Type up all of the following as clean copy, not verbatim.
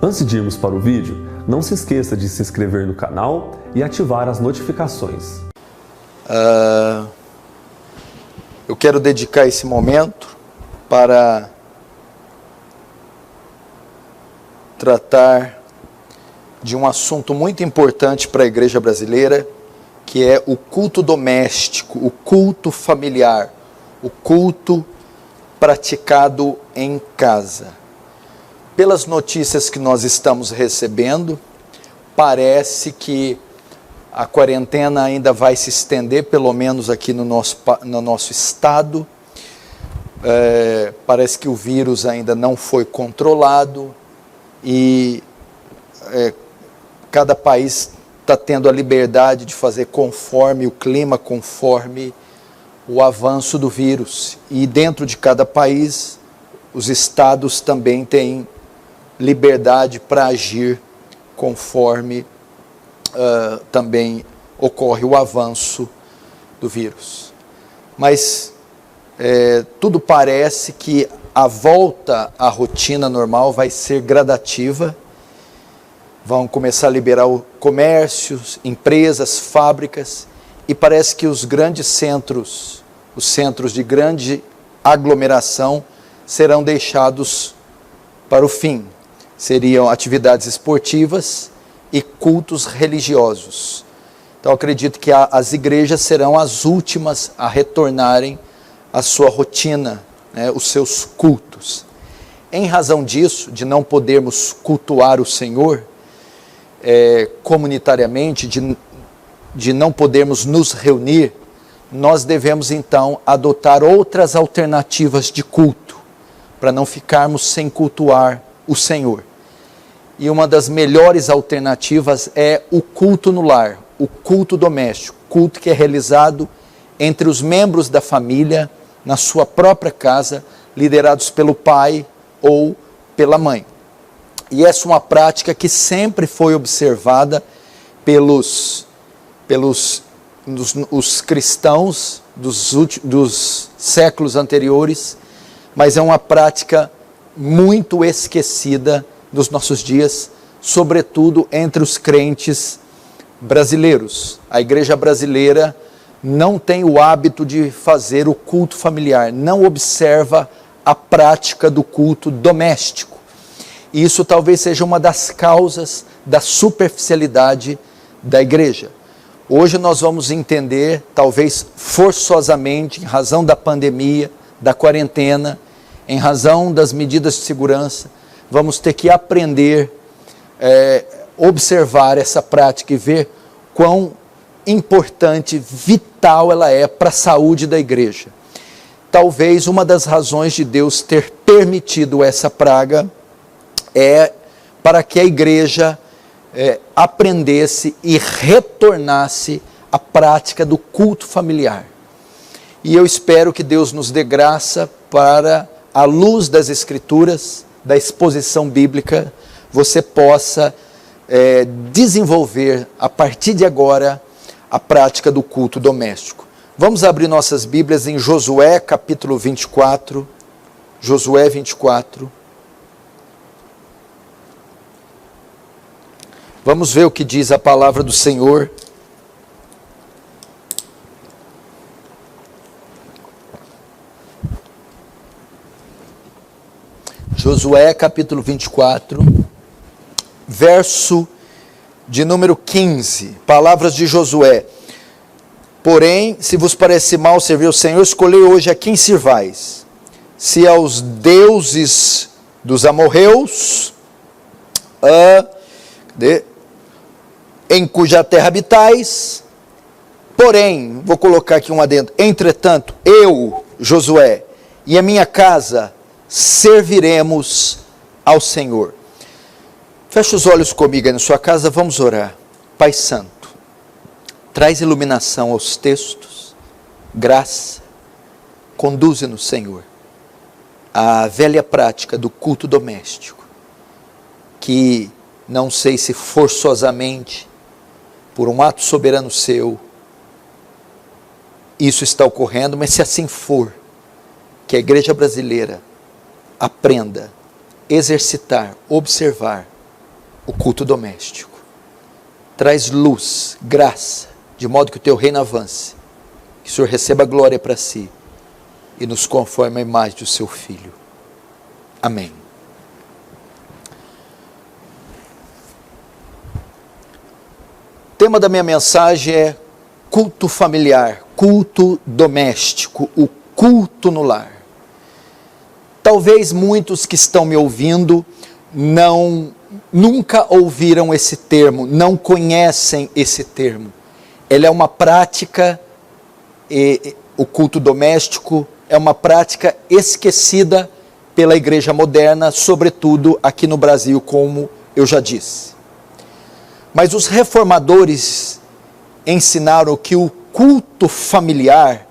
Antes de irmos para o vídeo, não se esqueça de se inscrever no canal e ativar as notificações. Eu quero dedicar esse momento para tratar de um assunto muito importante para a igreja brasileira, que é o culto doméstico, o culto familiar, o culto praticado em casa. Pelas notícias que nós estamos recebendo, parece que a quarentena ainda vai se estender, pelo menos aqui no nosso estado. Parece que o vírus ainda não foi controlado e cada país está tendo a liberdade de fazer conforme o clima, conforme o avanço do vírus. E dentro de cada país, os estados também têm liberdade para agir conforme também ocorre o avanço do vírus. Mas tudo parece que a volta à rotina normal vai ser gradativa. Vão começar a liberar comércios, empresas, fábricas, e parece que os grandes centros, os centros de grande aglomeração, serão deixados para o fim. Seriam atividades esportivas e cultos religiosos. Então acredito que as igrejas serão as últimas a retornarem à sua rotina, os seus cultos. Em razão disso, de não podermos cultuar o Senhor comunitariamente, de não podermos nos reunir, nós devemos então adotar outras alternativas de culto, para não ficarmos sem cultuar o Senhor. E uma das melhores alternativas é o culto no lar, o culto doméstico, culto que é realizado entre os membros da família, na sua própria casa, liderados pelo pai ou pela mãe. E essa é uma prática que sempre foi observada pelos cristãos dos séculos anteriores, mas é uma prática muito esquecida nos nossos dias, sobretudo entre os crentes brasileiros. A igreja brasileira não tem o hábito de fazer o culto familiar, não observa a prática do culto doméstico. E isso talvez seja uma das causas da superficialidade da igreja. Hoje nós vamos entender, talvez forçosamente, em razão da pandemia, da quarentena, em razão das medidas de segurança, vamos ter que aprender, observar essa prática e ver quão importante, vital ela é para a saúde da igreja. Talvez uma das razões de Deus ter permitido essa praga é para que a igreja aprendesse e retornasse à prática do culto familiar. E eu espero que Deus nos dê graça para, à luz das Escrituras, da exposição bíblica, você possa desenvolver, a partir de agora, a prática do culto doméstico. Vamos abrir nossas Bíblias em Josué, capítulo 24. Josué 24. Vamos ver o que diz a palavra do Senhor. Josué capítulo 24, verso de número 15, palavras de Josué. Porém, se vos parece mal servir o Senhor, escolhei hoje a quem sirvais. Se aos deuses dos amorreus, em cuja terra habitais, porém, vou colocar aqui um adendo, entretanto, eu, Josué, e a minha casa, serviremos ao Senhor. Feche os olhos comigo aí na sua casa, vamos orar. Pai Santo, traz iluminação aos textos, graça, conduze-nos, Senhor, à velha prática do culto doméstico, que não sei se forçosamente, por um ato soberano seu, isso está ocorrendo, mas se assim for, que a igreja brasileira aprenda, exercitar, observar o culto doméstico. Traz luz, graça, de modo que o teu reino avance. Que o Senhor receba glória para si e nos conforme a imagem do seu Filho. Amém. O tema da minha mensagem é culto familiar, culto doméstico, o culto no lar. Talvez muitos que estão me ouvindo nunca ouviram esse termo, não conhecem esse termo. Ele é uma prática, o culto doméstico é uma prática esquecida pela igreja moderna, sobretudo aqui no Brasil, como eu já disse. Mas os reformadores ensinaram que o culto familiar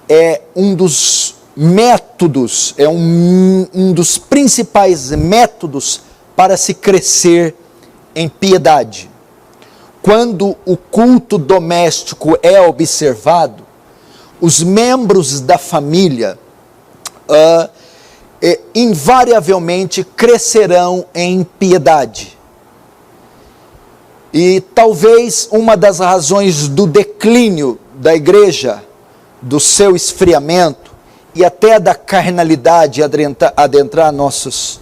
é um dos métodos, é um dos principais métodos para se crescer em piedade. Quando o culto doméstico é observado, os membros da família invariavelmente crescerão em piedade. E talvez uma das razões do declínio da igreja, do seu esfriamento e até da carnalidade adentrar nossas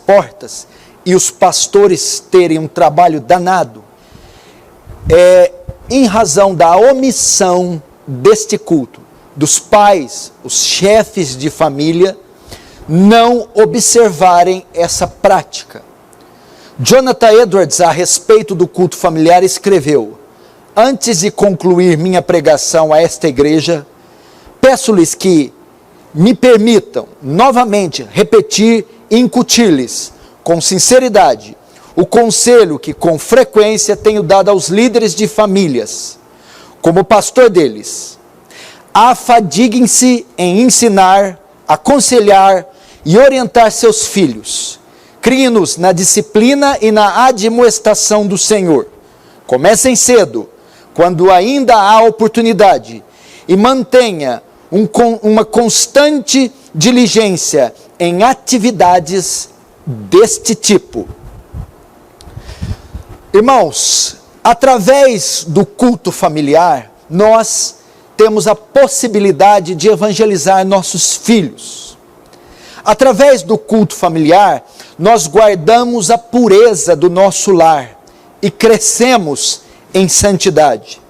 portas e os pastores terem um trabalho danado, é em razão da omissão deste culto, dos pais, os chefes de família, não observarem essa prática. Jonathan Edwards, a respeito do culto familiar, escreveu: antes de concluir minha pregação a esta igreja, peço-lhes que me permitam novamente repetir e incutir-lhes, com sinceridade, o conselho que com frequência tenho dado aos líderes de famílias, como pastor deles. Afadiguem-se em ensinar, aconselhar e orientar seus filhos. Criem-nos na disciplina e na admoestação do Senhor. Comecem cedo, quando ainda há oportunidade, e mantenha uma constante diligência em atividades deste tipo. Irmãos, através do culto familiar, nós temos a possibilidade de evangelizar nossos filhos. Através do culto familiar, nós guardamos a pureza do nosso lar e crescemos em santidade.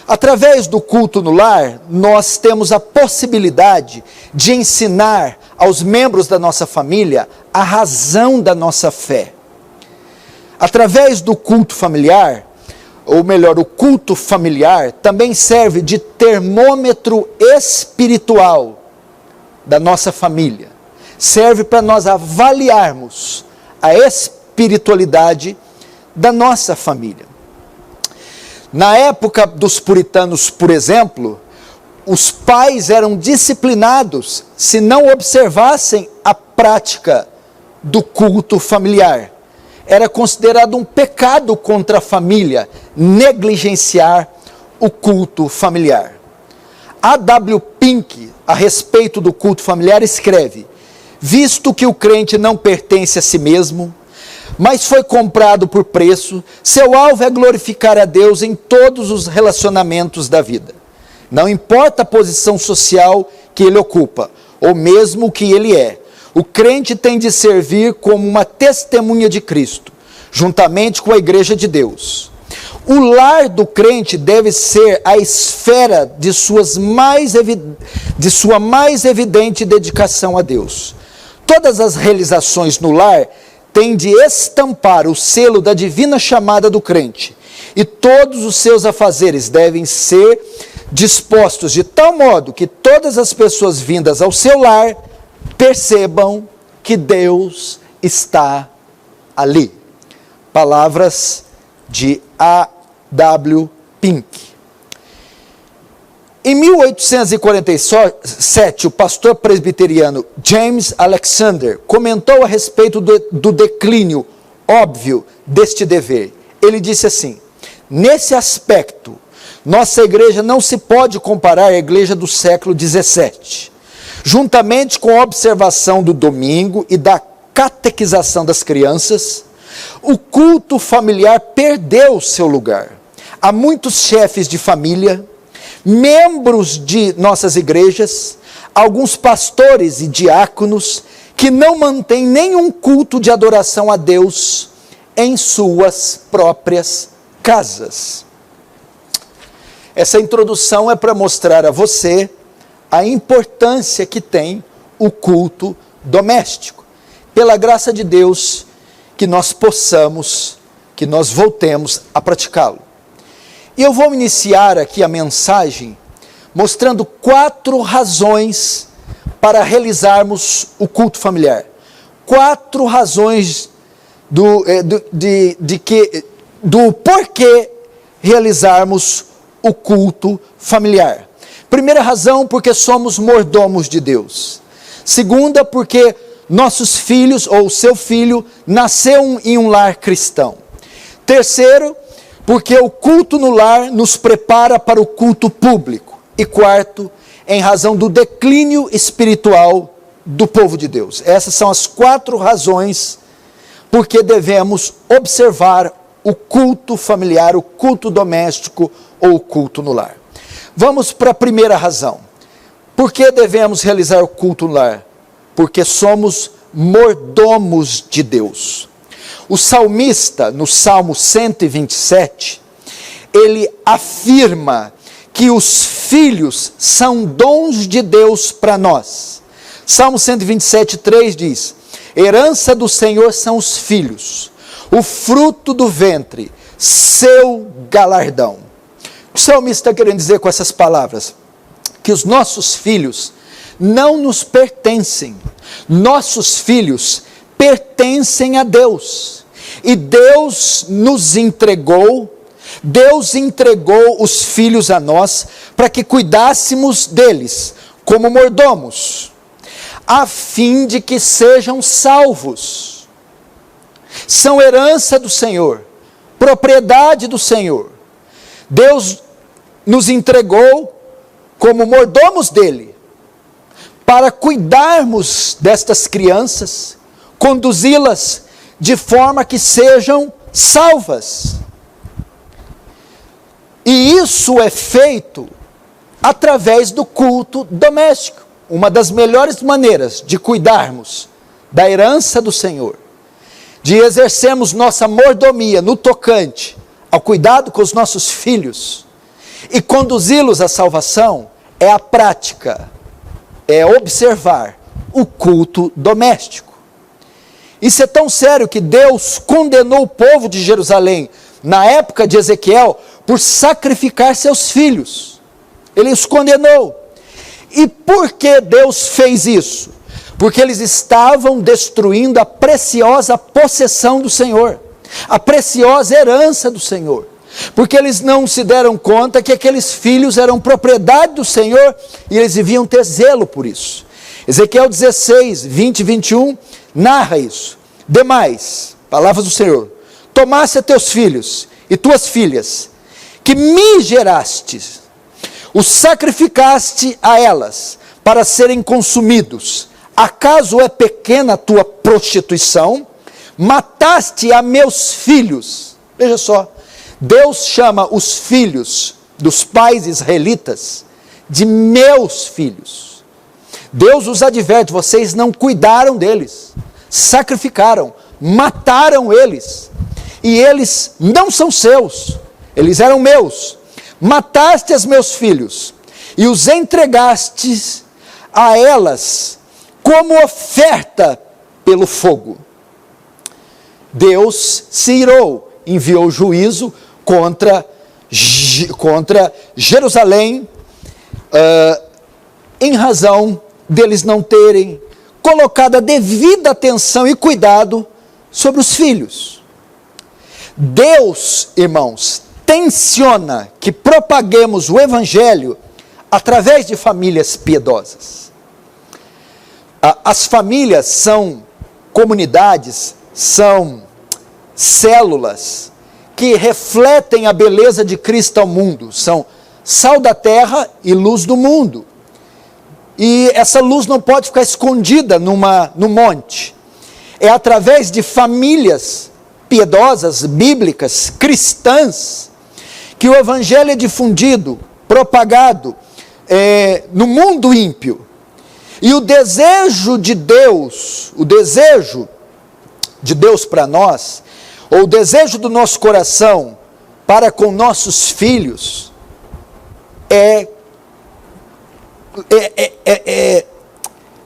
Através do culto no lar, nós temos a possibilidade de ensinar aos membros da nossa família a razão da nossa fé. Através do culto familiar, ou melhor, o culto familiar também serve de termômetro espiritual da nossa família. Serve para nós avaliarmos a espiritualidade da nossa família. Na época dos puritanos, por exemplo, os pais eram disciplinados se não observassem a prática do culto familiar. Era considerado um pecado contra a família negligenciar o culto familiar. A.W. Pink, a respeito do culto familiar, escreve: visto que o crente não pertence a si mesmo, mas foi comprado por preço, seu alvo é glorificar a Deus em todos os relacionamentos da vida. Não importa a posição social que ele ocupa, ou mesmo o que ele é. O crente tem de servir como uma testemunha de Cristo, juntamente com a igreja de Deus. O lar do crente deve ser a esfera de sua mais evidente dedicação a Deus. Todas as realizações no lar têm de estampar o selo da divina chamada do crente, e todos os seus afazeres devem ser dispostos de tal modo que todas as pessoas vindas ao seu lar percebam que Deus está ali. Palavras de A.W. Pink. Em 1847, o pastor presbiteriano James Alexander comentou a respeito do declínio óbvio deste dever. Ele disse assim: nesse aspecto, nossa igreja não se pode comparar à igreja do século XVII. Juntamente com a observação do domingo e da catequização das crianças, O culto familiar perdeu seu lugar. Há muitos chefes de família, membros de nossas igrejas, alguns pastores e diáconos que não mantêm nenhum culto de adoração a Deus em suas próprias casas. Essa introdução é para mostrar a você a importância que tem o culto doméstico. Pela graça de Deus, que nós voltemos a praticá-lo. E eu vou iniciar aqui a mensagem mostrando 4 razões para realizarmos o culto familiar. 4 razões do porquê realizarmos o culto familiar. Primeira razão, porque somos mordomos de Deus. Segunda, porque nossos filhos, ou seu filho, nasceu em um lar cristão. Terceiro, porque o culto no lar nos prepara para o culto público. E quarto, em razão do declínio espiritual do povo de Deus. Essas são as 4 razões porque devemos observar o culto familiar, o culto doméstico ou o culto no lar. Vamos para a primeira razão. Por que devemos realizar o culto no lar? Porque somos mordomos de Deus. O salmista, no Salmo 127, ele afirma que os filhos são dons de Deus para nós. Salmo 127, 3 diz: herança do Senhor são os filhos, o fruto do ventre, seu galardão. O salmista está querendo dizer com essas palavras que os nossos filhos não nos pertencem. Nossos filhos pertencem a Deus. E Deus nos entregou, Deus entregou os filhos a nós para que cuidássemos deles como mordomos, a fim de que sejam salvos. São herança do Senhor, propriedade do Senhor. Deus nos entregou como mordomos dele, para cuidarmos destas crianças, conduzi-las de forma que sejam salvas. E isso é feito através do culto doméstico. Uma das melhores maneiras de cuidarmos da herança do Senhor, de exercermos nossa mordomia no tocante ao cuidado com os nossos filhos e conduzi-los à salvação, é a prática, é observar o culto doméstico. Isso é tão sério que Deus condenou o povo de Jerusalém, na época de Ezequiel, por sacrificar seus filhos. Ele os condenou. E por que Deus fez isso? Porque eles estavam destruindo a preciosa possessão do Senhor, a preciosa herança do Senhor. Porque eles não se deram conta que aqueles filhos eram propriedade do Senhor e eles deviam ter zelo por isso. Ezequiel 16, 20 e 21 narra isso. Demais, palavras do Senhor: tomasse a teus filhos e tuas filhas, que me gerastes, os sacrificaste a elas para serem consumidos. Acaso é pequena a tua prostituição? Mataste a meus filhos. Veja só, Deus chama os filhos dos pais israelitas de meus filhos. Deus os adverte: vocês não cuidaram deles, sacrificaram, mataram eles, e eles não são seus, eles eram meus. Mataste os meus filhos e os entregaste a elas como oferta pelo fogo. Deus se irou, enviou juízo contra Jerusalém, em razão deles não terem colocado a devida atenção e cuidado sobre os filhos. Deus, irmãos, tenciona que propaguemos o Evangelho através de famílias piedosas. As famílias são comunidades, são células que refletem a beleza de Cristo ao mundo, são sal da terra e luz do mundo. E essa luz não pode ficar escondida no monte. É através de famílias piedosas, bíblicas, cristãs, que o evangelho é difundido, propagado no mundo ímpio. E o desejo de Deus para nós, ou o desejo do nosso coração para com nossos filhos, é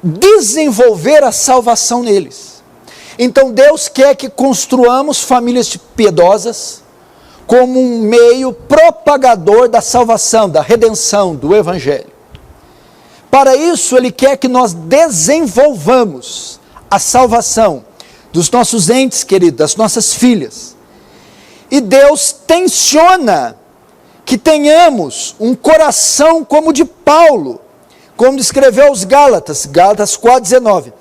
desenvolver a salvação neles. Então Deus quer que construamos famílias piedosas como um meio propagador da salvação, da redenção, do evangelho. Para isso Ele quer que nós desenvolvamos a salvação dos nossos entes queridos, das nossas filhas. E Deus tenciona que tenhamos um coração como o de Paulo, como escreveu aos Gálatas, Gálatas 4,19.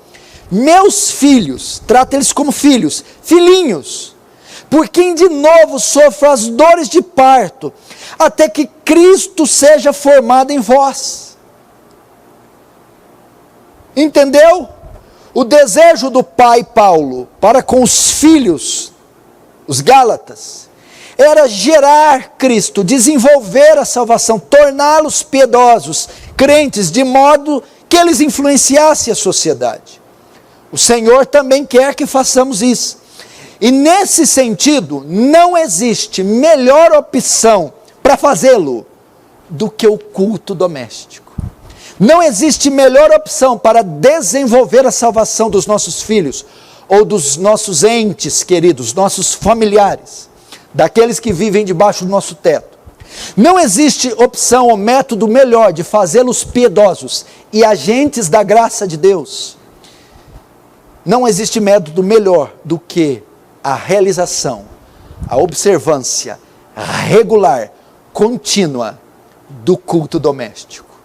Meus filhos, trata eles como filhos, filhinhos, por quem de novo sofro as dores de parto, até que Cristo seja formado em vós. Entendeu? O desejo do pai Paulo para com os filhos, os Gálatas, era gerar Cristo, desenvolver a salvação, torná-los piedosos, crentes, de modo que eles influenciassem a sociedade. O Senhor também quer que façamos isso. E nesse sentido, não existe melhor opção para fazê-lo do que o culto doméstico. Não existe melhor opção para desenvolver a salvação dos nossos filhos, ou dos nossos entes queridos, nossos familiares, daqueles que vivem debaixo do nosso teto. Não existe opção ou método melhor de fazê-los piedosos e agentes da graça de Deus. Não existe método melhor do que a realização, a observância regular, contínua do culto doméstico,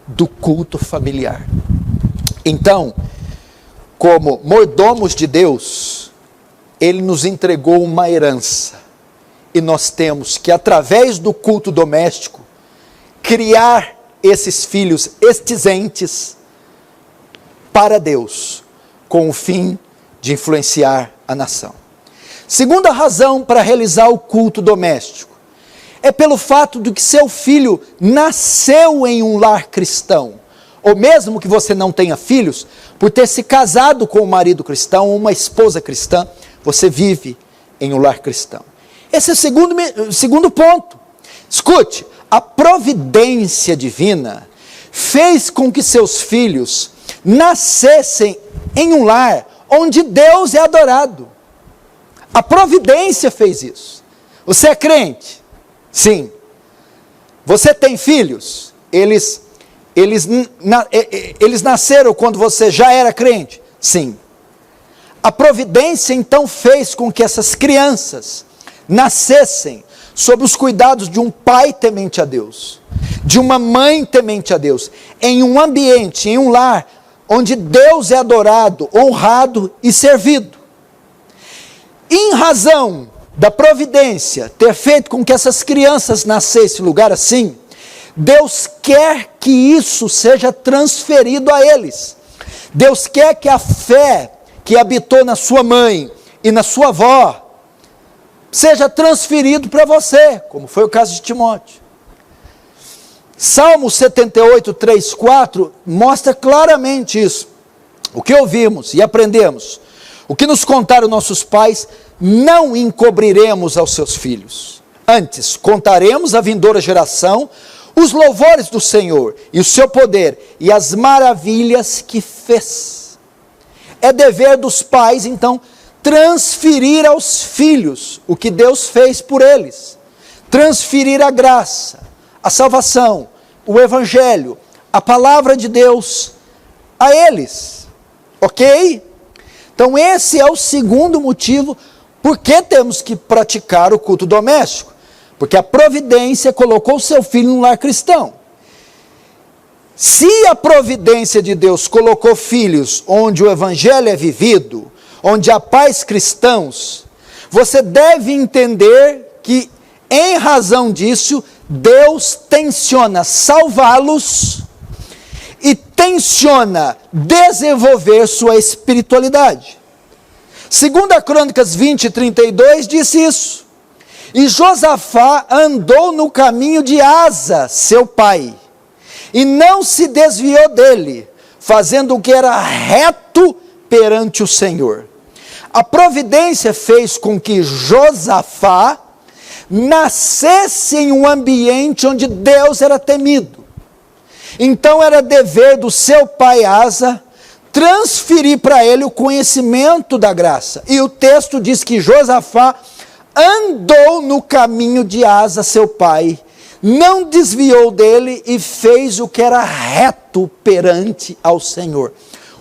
do culto familiar. Então, como mordomos de Deus, Ele nos entregou uma herança. E nós temos que, através do culto doméstico, criar esses filhos, estes entes, para Deus, com o fim de influenciar a nação. Segunda razão para realizar o culto doméstico é pelo fato de que seu filho nasceu em um lar cristão, ou mesmo que você não tenha filhos, por ter se casado com um marido cristão ou uma esposa cristã, você vive em um lar cristão. Esse é o segundo ponto. Escute, a providência divina fez com que seus filhos nascessem em um lar onde Deus é adorado. A providência fez isso. Você é crente? Sim. Você tem filhos? Eles nasceram quando você já era crente? Sim. A providência então fez com que essas crianças nascessem sob os cuidados de um pai temente a Deus, de uma mãe temente a Deus, em um ambiente, em um lar, onde Deus é adorado, honrado e servido. Em razão da providência ter feito com que essas crianças nascessem em lugar assim, Deus quer que isso seja transferido a eles. Deus quer que a fé que habitou na sua mãe e na sua avó seja transferido para você, como foi o caso de Timóteo. Salmo 78, 3, 4 mostra claramente isso. O que ouvimos e aprendemos, o que nos contaram nossos pais, não encobriremos aos seus filhos. Antes, contaremos à vindoura geração os louvores do Senhor e o seu poder e as maravilhas que fez. É dever dos pais, então, transferir aos filhos o que Deus fez por eles. Transferir a graça, a salvação, o evangelho, a palavra de Deus a eles. Ok? Então esse é o segundo motivo por que temos que praticar o culto doméstico. Porque a providência colocou seu filho num lar cristão. Se a providência de Deus colocou filhos onde o evangelho é vivido, onde há pais cristãos, você deve entender que, em razão disso, Deus tenciona salvá-los e tenciona desenvolver sua espiritualidade. Segunda Crônicas 20:32 diz isso. E Josafá andou no caminho de Asa, seu pai, e não se desviou dele, fazendo o que era reto perante o Senhor. A providência fez com que Josafá nascesse em um ambiente onde Deus era temido. Então era dever do seu pai Asa transferir para ele o conhecimento da graça. E o texto diz que Josafá andou no caminho de Asa, seu pai, não desviou dele e fez o que era reto perante ao Senhor.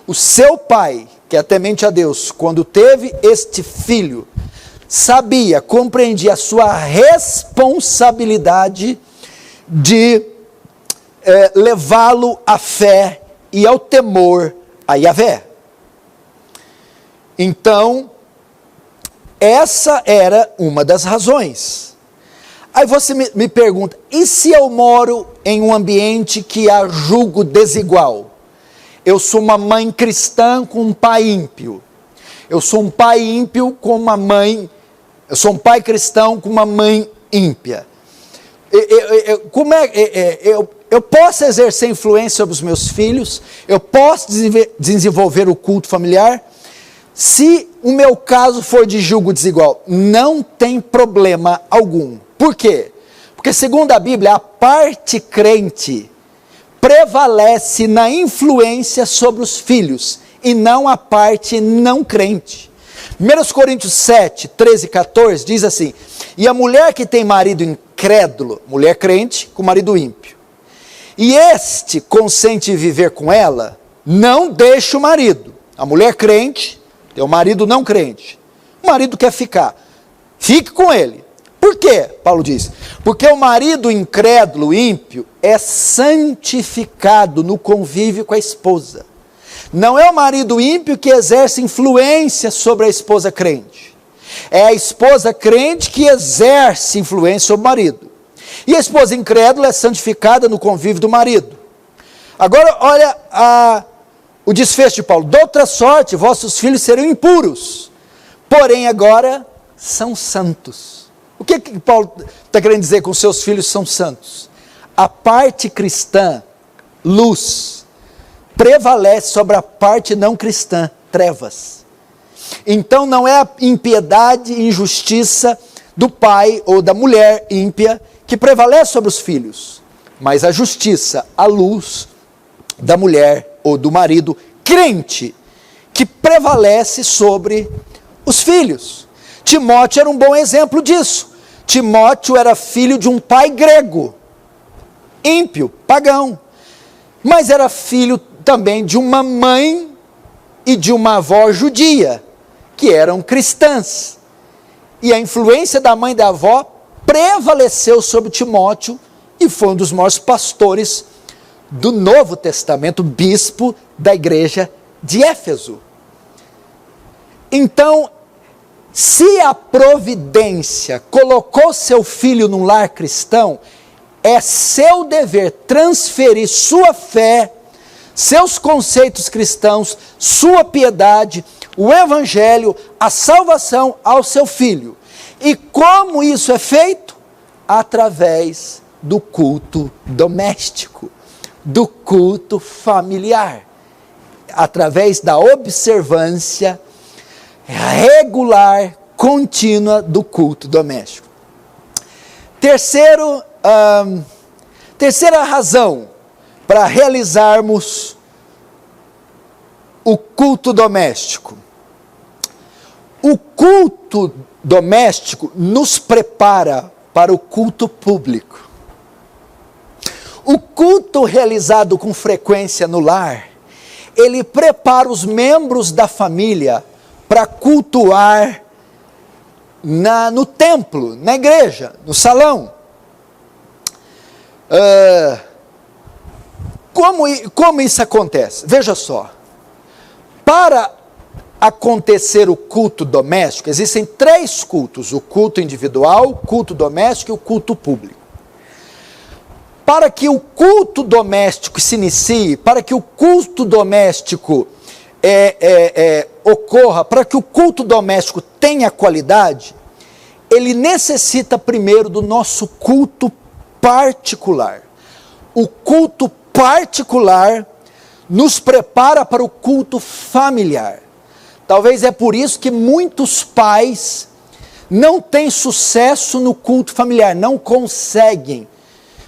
O seu pai, que é temente a Deus, quando teve este filho, sabia, compreendia a sua responsabilidade de levá-lo à fé e ao temor a Yahvé. Então, essa era uma das razões. Aí você me pergunta, e se eu moro em um ambiente que há julgo desigual? Eu sou uma mãe cristã com um pai ímpio. Eu sou um pai ímpio com uma mãe... Eu sou um pai cristão com uma mãe ímpia. Eu posso exercer influência sobre os meus filhos? Eu posso desenvolver o culto familiar? Se o meu caso for de julgo desigual, não tem problema algum. Por quê? Porque segundo a Bíblia, a parte crente prevalece na influência sobre os filhos e não a parte não crente. 1 Coríntios 7, 13 e 14 diz assim: e a mulher que tem marido incrédulo, mulher crente com marido ímpio, e este consente viver com ela, não deixa o marido. A mulher crente tem o marido não crente, o marido quer ficar, fique com ele. Por quê? Paulo diz, porque o marido incrédulo, ímpio, é santificado no convívio com a esposa. Não é o marido ímpio que exerce influência sobre a esposa crente. É a esposa crente que exerce influência sobre o marido. E a esposa incrédula é santificada no convívio do marido. Agora, olha o desfecho de Paulo. De outra sorte, vossos filhos serão impuros, porém agora são santos. O que Paulo está querendo dizer com seus filhos são santos? A parte cristã, luz, prevalece sobre a parte não cristã, trevas. Então não é a impiedade e injustiça do pai ou da mulher ímpia que prevalece sobre os filhos, mas a justiça, a luz da mulher ou do marido crente que prevalece sobre os filhos. Timóteo era um bom exemplo disso. Timóteo era filho de um pai grego, ímpio, pagão, mas era filho também de uma mãe e de uma avó judia, que eram cristãs. E a influência da mãe e da avó prevaleceu sobre Timóteo e foi um dos maiores pastores do Novo Testamento, bispo da igreja de Éfeso. Então, se a providência colocou seu filho num lar cristão, é seu dever transferir sua fé, seus conceitos cristãos, sua piedade, o evangelho, a salvação ao seu filho. E como isso é feito? Através do culto doméstico, do culto familiar, através da observância regular, contínua do culto doméstico. Terceira razão para realizarmos o culto doméstico. O culto doméstico nos prepara para o culto público. O culto realizado com frequência no lar, ele prepara os membros da família para cultuar no templo, na igreja, no salão. Como isso acontece? Veja só, para acontecer o culto doméstico, existem 3 cultos: o culto individual, o culto doméstico e o culto público. Para que o culto doméstico se inicie, para que o culto doméstico ocorra, para que o culto doméstico tenha qualidade, ele necessita primeiro do nosso culto particular. O culto particular nos prepara para o culto familiar. Talvez é por isso que muitos pais não têm sucesso no culto familiar, não conseguem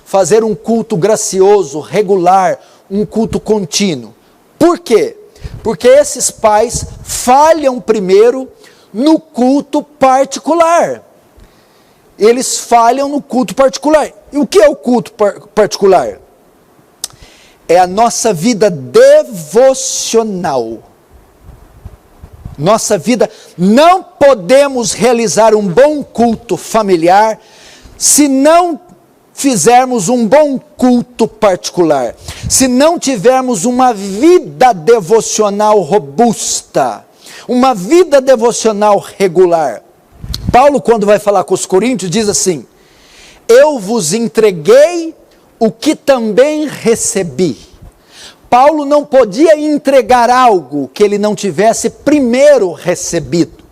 fazer um culto gracioso, regular, um culto contínuo. Por quê? Porque esses pais falham primeiro no culto particular. Eles falham no culto particular. E o que é o culto particular? É a nossa vida devocional. Nossa vida, não podemos realizar um bom culto familiar se não fizermos um bom culto particular, se não tivermos uma vida devocional robusta, uma vida devocional regular. Paulo, quando vai falar com os coríntios, diz assim: eu vos entreguei o que também recebi. Paulo não podia entregar algo que ele não tivesse primeiro recebido.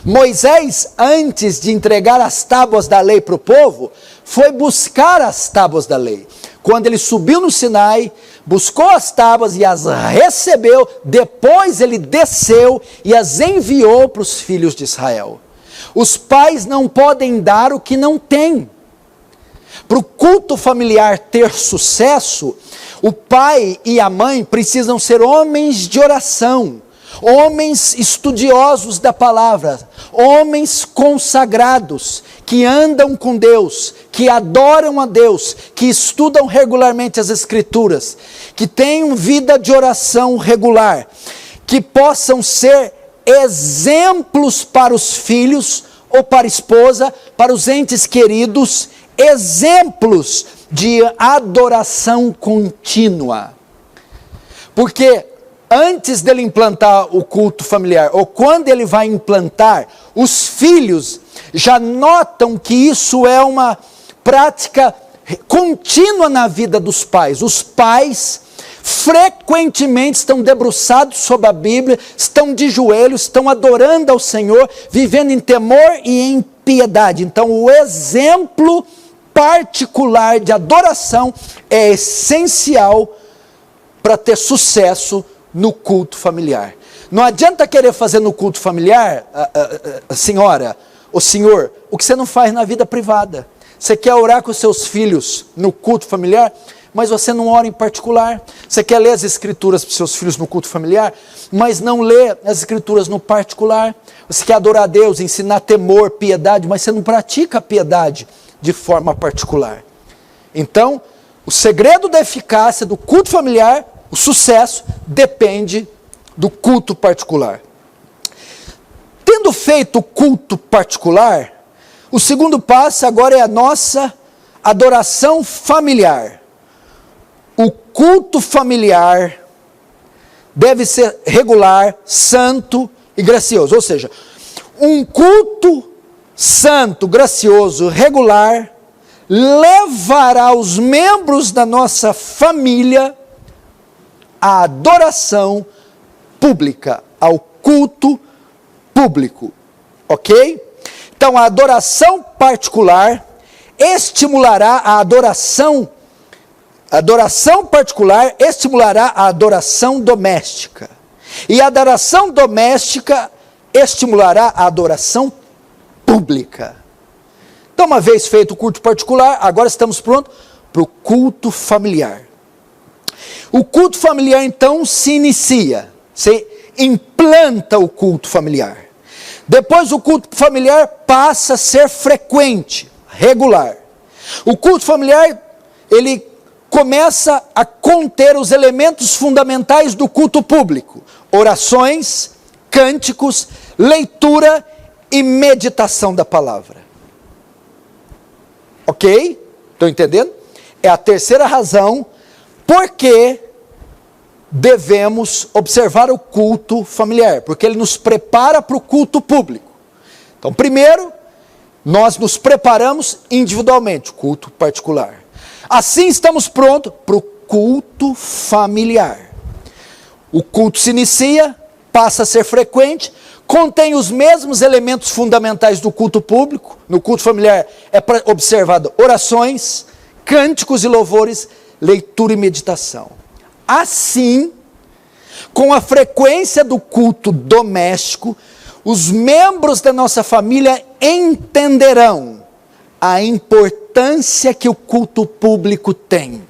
Moisés, antes de entregar as tábuas da lei para o povo, foi buscar as tábuas da lei. Quando ele subiu no Sinai, buscou as tábuas e as recebeu, depois ele desceu e as enviou para os filhos de Israel. Os pais não podem dar o que não têm. Para o culto familiar ter sucesso, o pai e a mãe precisam ser homens de oração, homens estudiosos da palavra, homens consagrados, que andam com Deus, que adoram a Deus, que estudam regularmente as Escrituras, que tenham vida de oração regular, que possam ser exemplos para os filhos ou para a esposa, para os entes queridos, exemplos de adoração contínua. Porque antes dele implantar o culto familiar, ou quando ele vai implantar, os filhos já notam que isso é uma prática contínua na vida dos pais. Os pais frequentemente estão debruçados sobre a Bíblia, estão de joelhos, estão adorando ao Senhor, vivendo em temor e em piedade. Então, o exemplo particular de adoração é essencial para ter sucesso no culto familiar. Não adianta querer fazer no culto familiar, a senhora, o senhor, o que você não faz na vida privada. Você quer orar com seus filhos no culto familiar, mas você não ora em particular. Você quer ler as Escrituras para os seus filhos no culto familiar, mas não lê as Escrituras no particular. Você quer adorar a Deus, ensinar temor, piedade, mas você não pratica a piedade de forma particular. Então, o segredo da eficácia do culto familiar, o sucesso, depende do culto particular. Tendo feito o culto particular, o segundo passo agora é a nossa adoração familiar. O culto familiar deve ser regular, santo e gracioso. Ou seja, um culto santo, gracioso, regular, levará os membros da nossa família à adoração pública, ao culto público, ok? Então, a adoração particular estimulará a adoração particular estimulará a adoração doméstica, e a adoração doméstica estimulará a adoração pública. Então, uma vez feito o culto particular, agora estamos prontos para o culto familiar. O culto familiar, então, se inicia, se implanta o culto familiar. Depois o culto familiar passa a ser frequente, regular. O culto familiar, ele começa a conter os elementos fundamentais do culto público: orações, cânticos, leitura e meditação da palavra. Ok? Estão entendendo? É a terceira razão porque devemos observar o culto familiar, porque ele nos prepara para o culto público. Então, primeiro, nós nos preparamos individualmente, o culto particular. Assim estamos prontos para o culto familiar. O culto se inicia, passa a ser frequente, contém os mesmos elementos fundamentais do culto público. No culto familiar é observado orações, cânticos e louvores, leitura e meditação. Assim, com a frequência do culto doméstico, os membros da nossa família entenderão a importância que o culto público tem.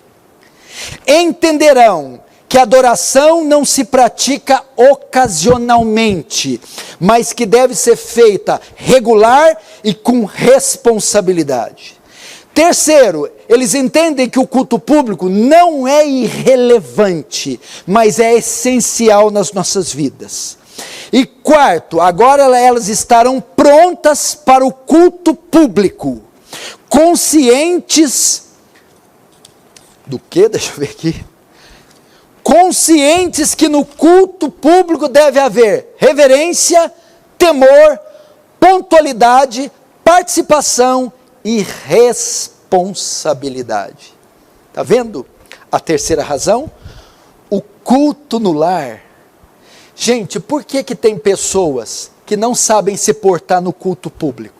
Entenderão que a adoração não se pratica ocasionalmente, mas que deve ser feita regular e com responsabilidade. Terceiro, eles entendem que o culto público não é irrelevante, mas é essencial nas nossas vidas. E quarto, agora elas estarão prontas para o culto público, conscientes do quê? Deixa eu ver aqui. Conscientes que no culto público deve haver reverência, temor, pontualidade, participação e responsabilidade. Está vendo? A terceira razão, o culto no lar. Gente, por que tem pessoas que não sabem se portar no culto público?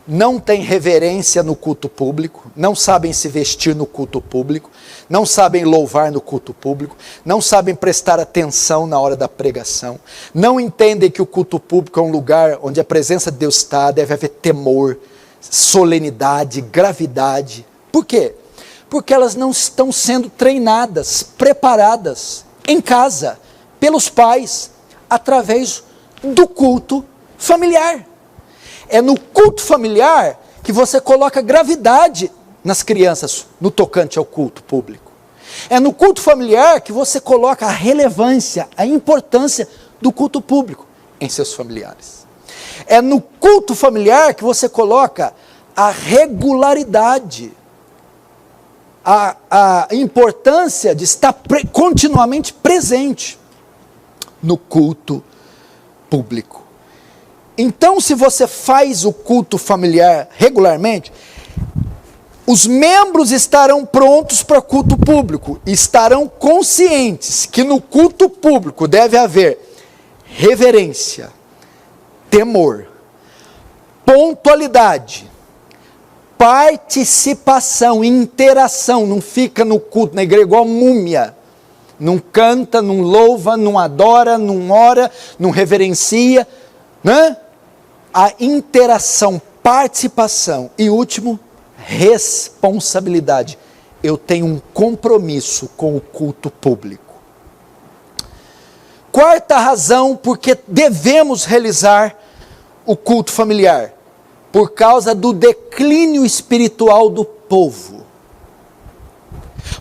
Não têm reverência no culto público, não sabem se vestir no culto público, não sabem louvar no culto público, não sabem prestar atenção na hora da pregação, não entendem que o culto público é um lugar onde a presença de Deus está, deve haver temor, solenidade, gravidade. Por quê? Porque elas não estão sendo treinadas, preparadas em casa, pelos pais, através do culto familiar. É no culto familiar que você coloca gravidade nas crianças no tocante ao culto público. É no culto familiar que você coloca a relevância, a importância do culto público em seus familiares. É no culto familiar que você coloca a regularidade, a importância de estar continuamente presente no culto público. Então, se você faz o culto familiar regularmente, os membros estarão prontos para o culto público, estarão conscientes que no culto público deve haver reverência, temor, pontualidade, participação, interação. Não fica no culto na igreja igual múmia, não canta, não louva, não adora, não ora, não reverencia, né? A interação, participação e último, responsabilidade. Eu tenho um compromisso com o culto público. Quarta razão porque devemos realizar o culto familiar, por causa do declínio espiritual do povo,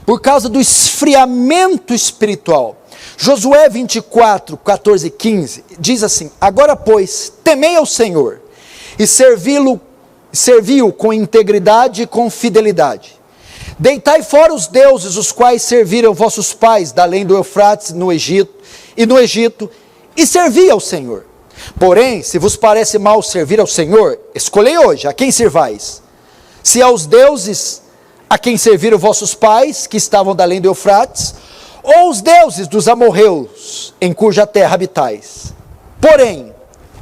por causa do esfriamento espiritual. Josué 24, 14 e 15, diz assim: agora pois, temei ao Senhor, e servi-o com integridade e com fidelidade. Deitai fora os deuses, os quais serviram vossos pais, da além do Eufrates, no Egito, e servi ao Senhor. Porém, se vos parece mal servir ao Senhor, escolhei hoje a quem servais. Se aos deuses a quem serviram vossos pais, que estavam da além do Eufrates, ou os deuses dos amorreus, em cuja terra habitais. Porém,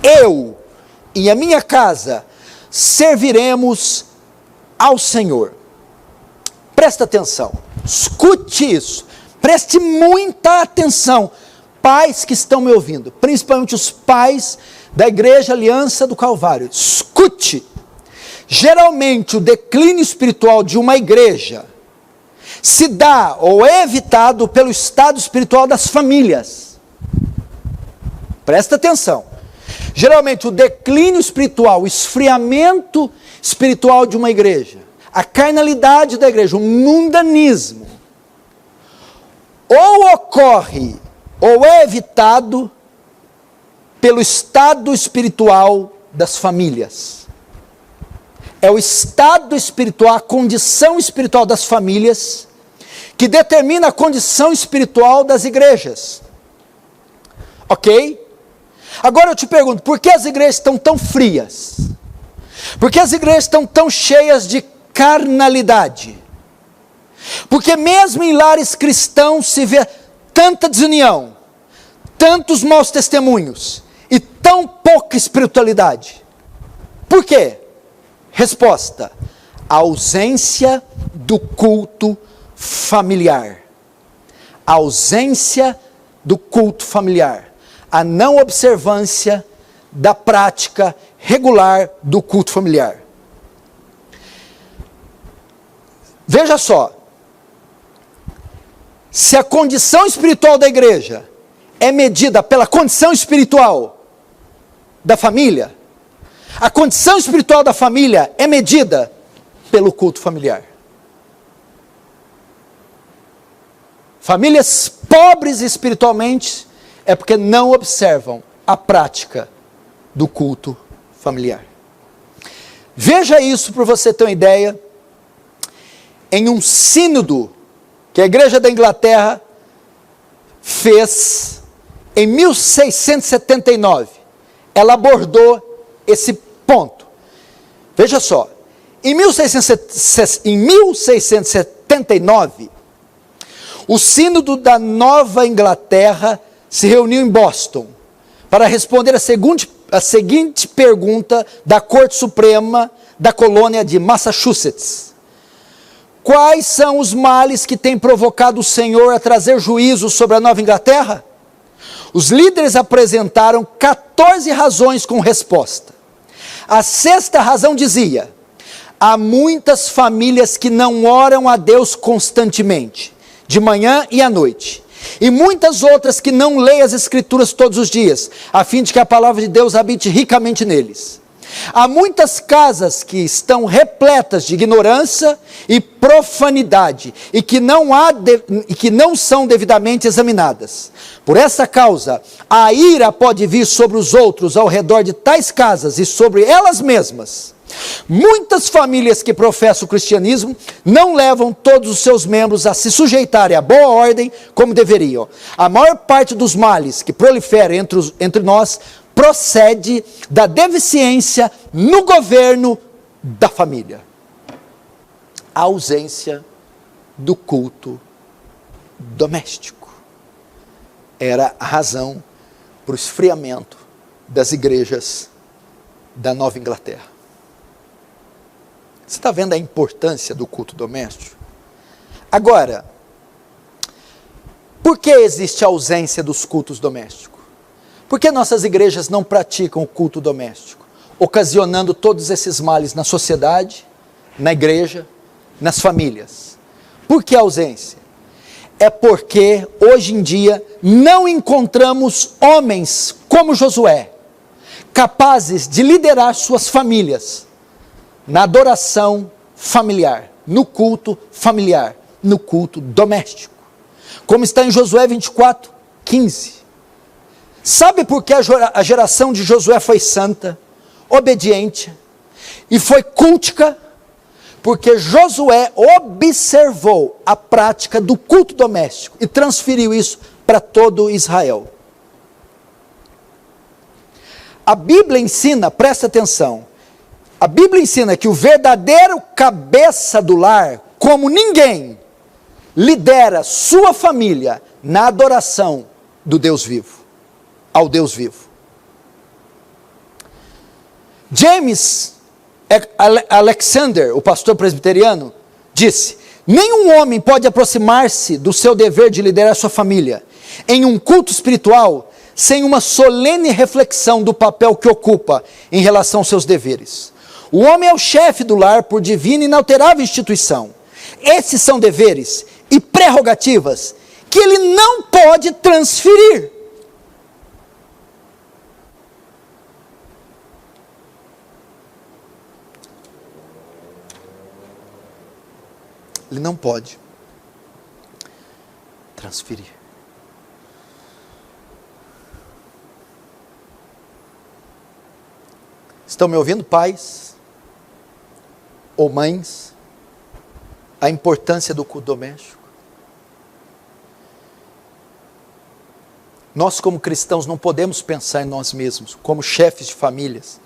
eu e a minha casa serviremos ao Senhor. Presta atenção, escute isso, preste muita atenção, pais que estão me ouvindo, principalmente os pais da Igreja Aliança do Calvário, escute. Geralmente o declínio espiritual de uma igreja se dá ou é evitado pelo estado espiritual das famílias. Presta atenção. Geralmente o declínio espiritual, o esfriamento espiritual de uma igreja, a carnalidade da igreja, o mundanismo, ou ocorre ou é evitado pelo estado espiritual das famílias. É o estado espiritual, a condição espiritual das famílias, que determina a condição espiritual das igrejas. Ok? Agora eu te pergunto, por que as igrejas estão tão frias? Por que as igrejas estão tão cheias de carnalidade? Porque mesmo em lares cristãos se vê tanta desunião, tantos maus testemunhos e tão pouca espiritualidade? Por quê? Resposta: a ausência do culto familiar. A ausência do culto familiar. A não observância da prática regular do culto familiar. Veja só, se a condição espiritual da igreja é medida pela condição espiritual da família, a condição espiritual da família é medida pelo culto familiar. Famílias pobres espiritualmente é porque não observam a prática do culto familiar. Veja isso para você ter uma ideia. Em um sínodo que a Igreja da Inglaterra fez em 1679, ela abordou esse ponto. Veja só, em 1679, o sínodo da Nova Inglaterra se reuniu em Boston para responder a seguinte pergunta da Corte Suprema da colônia de Massachusetts: quais são os males que tem provocado o Senhor a trazer juízo sobre a Nova Inglaterra? Os líderes apresentaram 14 razões com resposta. A sexta razão dizia: há muitas famílias que não oram a Deus constantemente, de manhã e à noite, e muitas outras que não leem as Escrituras todos os dias, a fim de que a palavra de Deus habite ricamente neles. Há muitas casas que estão repletas de ignorância e profanidade, e que não são devidamente examinadas. Por essa causa, a ira pode vir sobre os outros ao redor de tais casas e sobre elas mesmas. Muitas famílias que professam o cristianismo não levam todos os seus membros a se sujeitarem à boa ordem como deveriam. A maior parte dos males que proliferam entre nós procede da deficiência no governo da família. A ausência do culto doméstico era a razão para o esfriamento das igrejas da Nova Inglaterra. Você está vendo a importância do culto doméstico? Agora, por que existe a ausência dos cultos domésticos? Por que nossas igrejas não praticam o culto doméstico, ocasionando todos esses males na sociedade, na igreja, nas famílias? Por que a ausência? É porque, hoje em dia, não encontramos homens como Josué, capazes de liderar suas famílias na adoração familiar, no culto familiar, no culto doméstico. Como está em Josué 24, 15. Sabe por que a geração de Josué foi santa, obediente e foi cultica? Porque Josué observou a prática do culto doméstico e transferiu isso para todo Israel. A Bíblia ensina, presta atenção, a Bíblia ensina que o verdadeiro cabeça do lar, como ninguém, lidera sua família na adoração do Deus vivo, ao Deus vivo. James Alexander, o pastor presbiteriano, disse: nenhum homem pode aproximar-se do seu dever de liderar sua família em um culto espiritual sem uma solene reflexão do papel que ocupa em relação aos seus deveres. O homem é o chefe do lar por divina e inalterável instituição. Esses são deveres e prerrogativas que ele não pode transferir. Ele não pode transferir. Estão me ouvindo, pais ou mães? A importância do culto doméstico. Nós, como cristãos, não podemos pensar em nós mesmos, como chefes de famílias.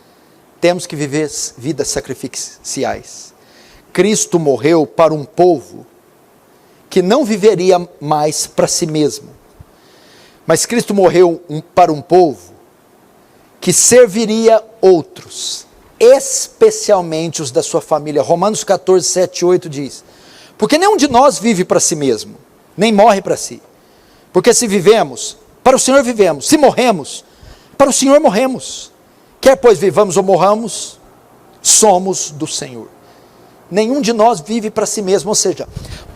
Temos que viver vidas sacrificiais. Cristo morreu para um povo que não viveria mais para si mesmo, Mas Cristo morreu para um povo que serviria outros, especialmente os da sua família. Romanos 14, 7 e 8 diz: porque nenhum de nós vive para si mesmo, nem morre para si. Porque se vivemos, para o Senhor vivemos. Se morremos, para o Senhor morremos. Quer pois vivamos ou morramos, somos do Senhor. Nenhum de nós vive para si mesmo, ou seja,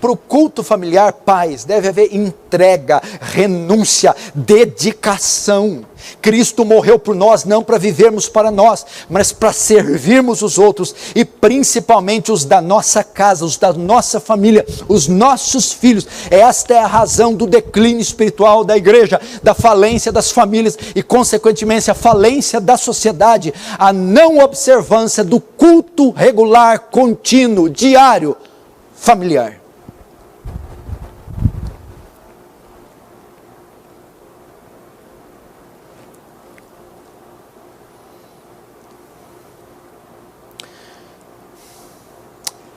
para o culto familiar, pais, deve haver entrega, renúncia, dedicação. Cristo morreu por nós, não para vivermos para nós, mas para servirmos os outros, e principalmente os da nossa casa, os da nossa família, os nossos filhos. Esta é a razão do declínio espiritual da igreja, da falência das famílias e, consequentemente, a falência da sociedade, a não observância do culto regular, contínuo, diário, familiar.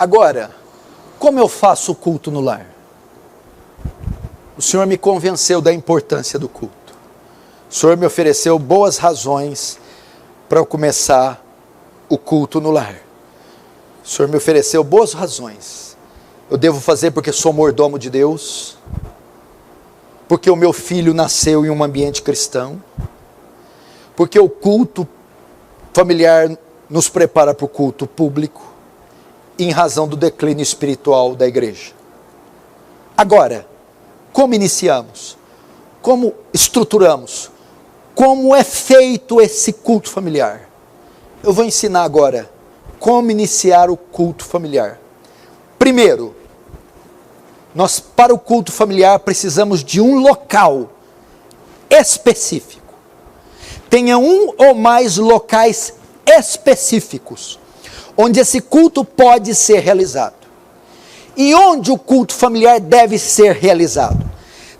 Agora, como eu faço o culto no lar? O Senhor me convenceu da importância do culto. O Senhor me ofereceu boas razões para eu começar o culto no lar. O Senhor me ofereceu boas razões. Eu devo fazer porque sou mordomo de Deus, porque o meu filho nasceu em um ambiente cristão, porque o culto familiar nos prepara para o culto público, em razão do declínio espiritual da igreja. Agora, como iniciamos? Como estruturamos? Como é feito esse culto familiar? Eu vou ensinar agora como iniciar o culto familiar. Primeiro, nós para o culto familiar precisamos de um local específico. Tenha um ou mais locais específicos onde esse culto pode ser realizado. E onde o culto familiar deve ser realizado?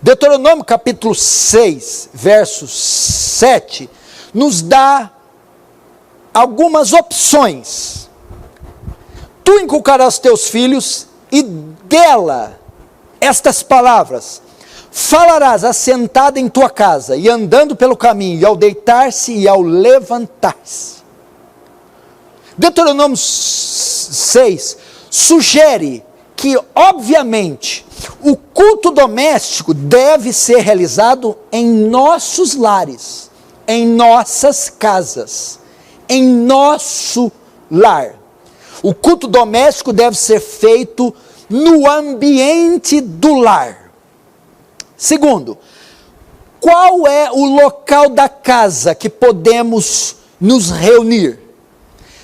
Deuteronômio capítulo 6, verso 7, nos dá algumas opções. Tu inculcarás teus filhos e dela estas palavras falarás assentado em tua casa e andando pelo caminho, e ao deitar-se e ao levantar-se. Deuteronômio 6 sugere que, obviamente, o culto doméstico deve ser realizado em nossos lares, em nossas casas, em nosso lar. O culto doméstico deve ser feito no ambiente do lar. Segundo, qual é o local da casa que podemos nos reunir?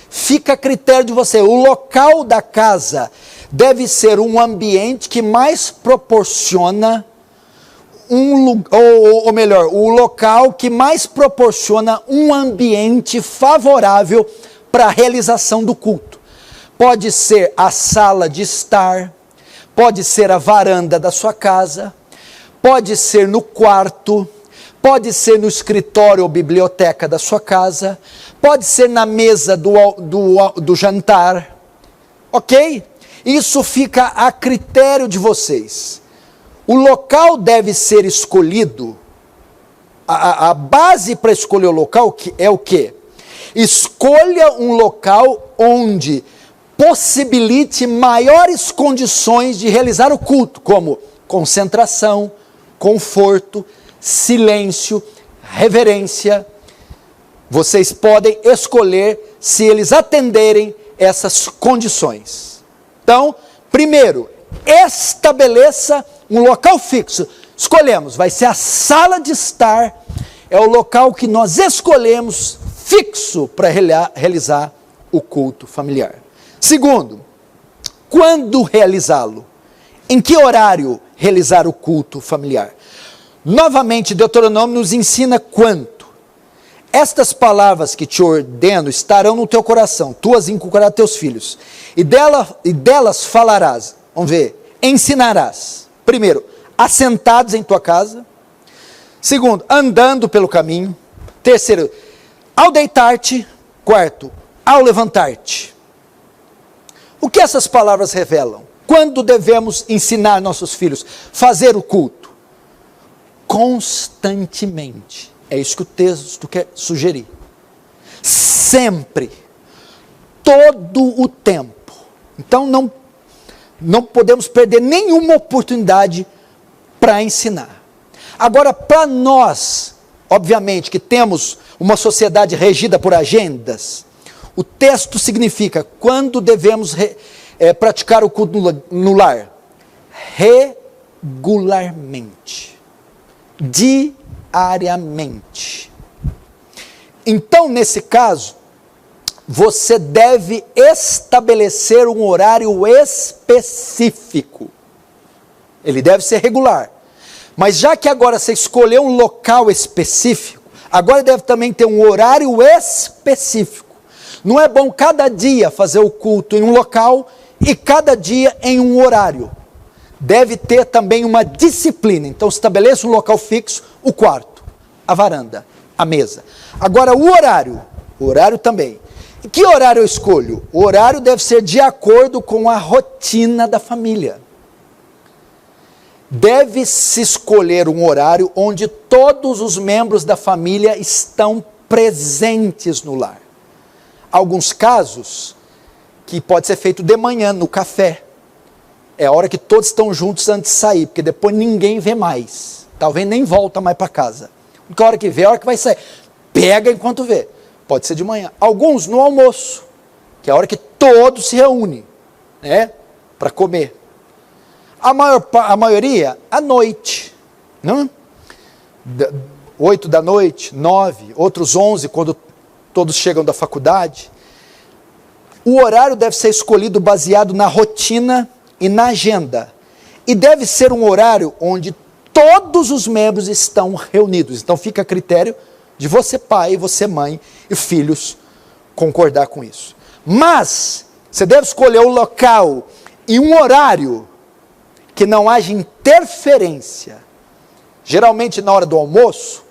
Fica a critério de você. O local da casa deve ser um ambiente que mais proporciona ou melhor, o local que mais proporciona um ambiente favorável para a realização do culto. Pode ser a sala de estar, pode ser a varanda da sua casa, pode ser no quarto, pode ser no escritório ou biblioteca da sua casa, pode ser na mesa do jantar, ok? Isso fica a critério de vocês. O local deve ser escolhido, a base para escolher o local é o quê? Escolha um local onde possibilite maiores condições de realizar o culto, como concentração, conforto, silêncio, reverência. Vocês podem escolher se eles atenderem essas condições. Então, primeiro, estabeleça um local fixo. Escolhemos, vai ser a sala de estar, é o local que nós escolhemos fixo para realizar o culto familiar. Segundo, quando realizá-lo? Em que horário realizar o culto familiar? Novamente, Deuteronômio nos ensina quanto. Estas palavras que te ordeno estarão no teu coração, tu as inculcarás a teus filhos, e delas falarás, vamos ver, ensinarás. Primeiro, assentados em tua casa. Segundo, andando pelo caminho. Terceiro, ao deitar-te. Quarto, ao levantar-te. O que essas palavras revelam? Quando devemos ensinar nossos filhos? Fazer o culto. constantemente. É isso que o texto quer sugerir. Sempre. Todo o tempo. Então não podemos perder nenhuma oportunidade para ensinar. Agora, para nós, obviamente, que temos uma sociedade regida por agendas, o texto significa quando devemos praticar o culto no lar. Regularmente. Diariamente. Então, nesse caso, você deve estabelecer um horário específico. Ele deve ser regular. Mas já que agora você escolheu um local específico, agora deve também ter um horário específico. Não é bom cada dia fazer o culto em um local e cada dia em um horário. Deve ter também uma disciplina. Então estabeleça um local fixo, o quarto, a varanda, a mesa. Agora o horário também. E que horário eu escolho? O horário deve ser de acordo com a rotina da família. Deve-se escolher um horário onde todos os membros da família estão presentes no lar. Alguns casos que pode ser feito de manhã, no café. É a hora que todos estão juntos antes de sair, porque depois ninguém vê mais. Talvez nem volta mais para casa. A única hora que vê é a hora que vai sair. Pega enquanto vê. Pode ser de manhã. Alguns no almoço, que é a hora que todos se reúnem, né, para comer. A maioria, à noite, não? 8 da noite, 9, outros 11, quando todos chegam da faculdade. O horário deve ser escolhido baseado na rotina e na agenda. E deve ser um horário onde todos os membros estão reunidos. Então fica a critério de você pai, você mãe e filhos concordar com isso. Mas você deve escolher um local e um horário que não haja interferência. Geralmente na hora do almoço,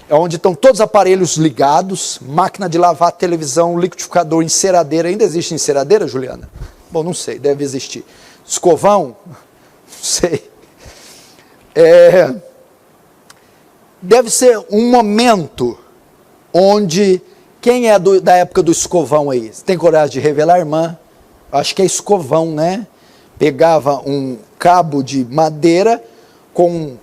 é onde estão todos os aparelhos ligados, máquina de lavar, televisão, liquidificador, enceradeira. Ainda existe enceradeira, Juliana? Bom, não sei, deve existir. Escovão? Não sei. Deve ser um momento onde, quem é da época do escovão aí? Você tem coragem de revelar, irmã? Acho que é escovão, né? Pegava um cabo de madeira com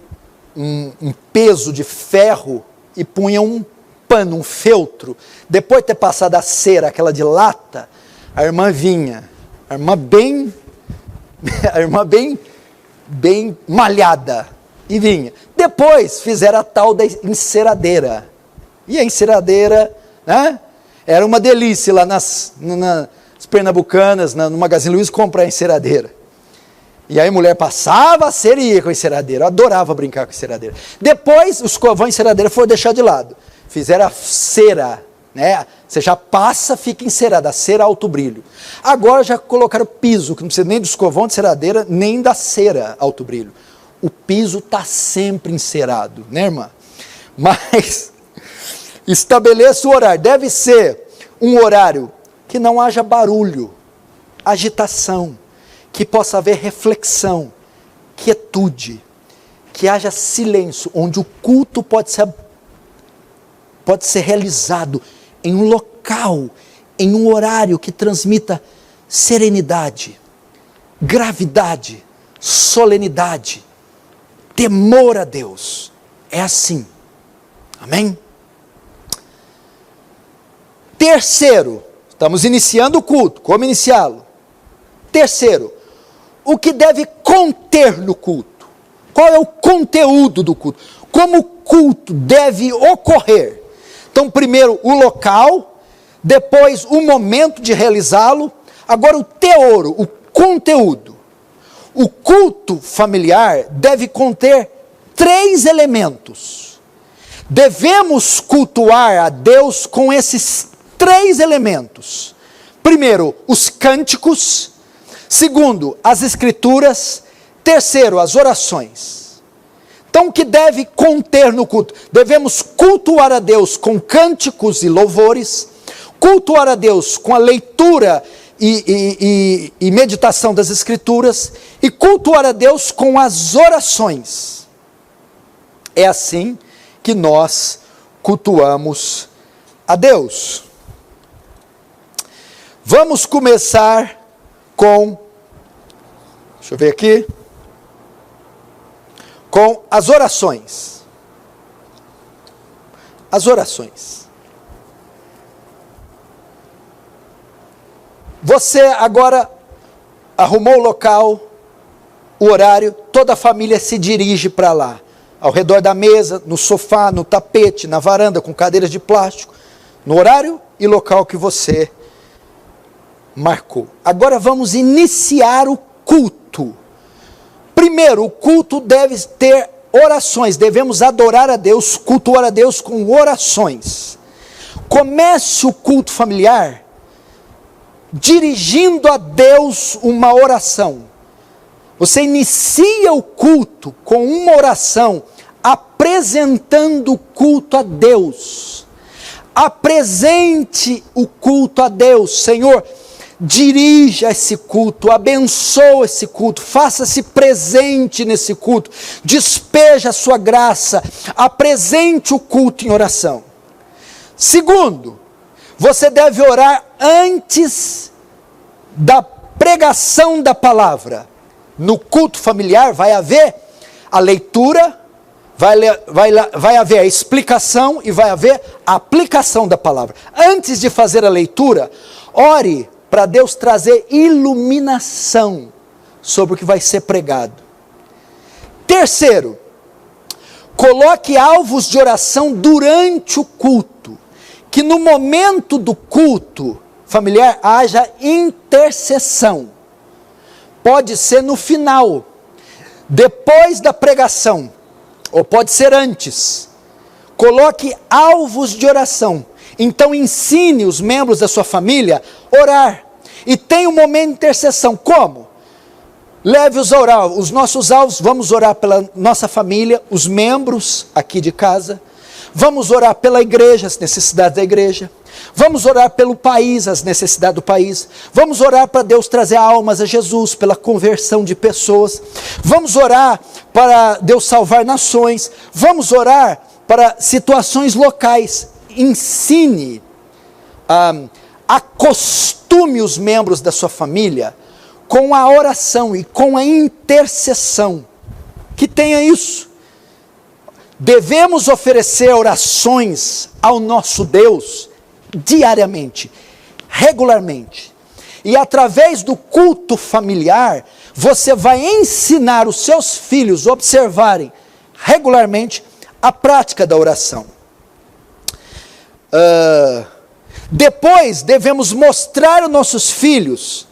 um peso de ferro e punha um pano, um feltro. Depois de ter passado a cera, aquela de lata, a irmã vinha. A irmã bem malhada. E vinha. Depois fizeram a tal da enceradeira. E a enceradeira, né, era uma delícia lá nas Pernambucanas, no Magazine Luiza, comprar a enceradeira. E aí a mulher passava a cera e ia com a enceradeira. Eu adorava brincar com a enceradeira. Depois, os escovão e a enceradeira foram deixar de lado. Fizeram a cera, né? Você já passa, fica encerada, a cera alto brilho. Agora já colocaram piso, que não precisa nem do escovão de enceradeira, nem da cera alto brilho. O piso está sempre encerado, né, irmã? Mas estabeleça o horário. Deve ser um horário que não haja barulho, agitação, que possa haver reflexão, quietude, que haja silêncio, onde o culto pode ser realizado em um local, em um horário que transmita serenidade, gravidade, solenidade, temor a Deus. É assim. Amém? Terceiro, estamos iniciando o culto. Como iniciá-lo? Terceiro, o que deve conter no culto? Qual é o conteúdo do culto? Como o culto deve ocorrer? Então, primeiro o local, depois o momento de realizá-lo, agora o teor, o conteúdo. O culto familiar deve conter 3 elementos. Devemos cultuar a Deus com esses 3 elementos. Primeiro, os cânticos. Segundo, as escrituras. Terceiro, as orações. Então, o que deve conter no culto? Devemos cultuar a Deus com cânticos e louvores, cultuar a Deus com a leitura e meditação das escrituras, e cultuar a Deus com as orações. É assim que nós cultuamos a Deus. Vamos começar com, deixa eu ver aqui, com as orações. As orações. Você agora arrumou o local, o horário, toda a família se dirige para lá. Ao redor da mesa, no sofá, no tapete, na varanda, com cadeiras de plástico, no horário e local que você marcou. Agora vamos iniciar o culto. Primeiro, o culto deve ter orações, devemos adorar a Deus, cultuar a Deus com orações. Comece o culto familiar dirigindo a Deus uma oração. Você inicia o culto com uma oração, apresentando o culto a Deus. Apresente o culto a Deus. Senhor, dirija esse culto, abençoa esse culto, faça-se presente nesse culto, despeja a sua graça, apresente o culto em oração. Segundo, você deve orar antes da pregação da palavra. No culto familiar vai haver a leitura, vai haver a explicação e vai haver a aplicação da palavra. Antes de fazer a leitura, ore para Deus trazer iluminação sobre o que vai ser pregado. Terceiro, coloque alvos de oração durante o culto, que no momento do culto familiar haja intercessão. Pode ser no final, depois da pregação, ou pode ser antes. Coloque alvos de oração. Então ensine os membros da sua família a orar. E tenha um momento de intercessão. Como? Leve-os a orar. Os nossos alvos, vamos orar pela nossa família, os membros aqui de casa. Vamos orar pela igreja, as necessidades da igreja. Vamos orar pelo país, as necessidades do país. Vamos orar para Deus trazer almas a Jesus, pela conversão de pessoas. Vamos orar para Deus salvar nações. Vamos orar para situações locais. Ensine, acostume os membros da sua família com a oração e com a intercessão. Que tenha isso. Devemos oferecer orações ao nosso Deus diariamente, regularmente. E através do culto familiar, você vai ensinar os seus filhos a observarem regularmente a prática da oração. Depois, devemos mostrar aos nossos filhos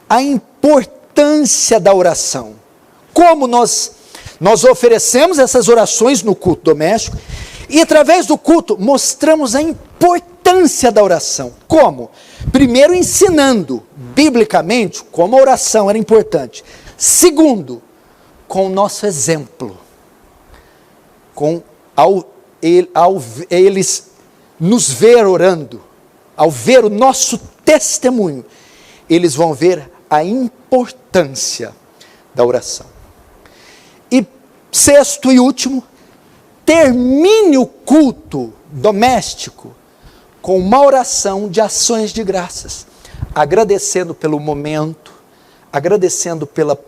a importância da oração. Como nós oferecemos essas orações no culto doméstico, e através do culto mostramos a importância da oração. Como? Primeiro, ensinando biblicamente como a oração era importante. Segundo, com o nosso exemplo. Ao eles nos ver orando, ao ver o nosso testemunho, eles vão ver a importância da oração. E sexto e último, termine o culto doméstico com uma oração de ações de graças, agradecendo pelo momento, agradecendo pela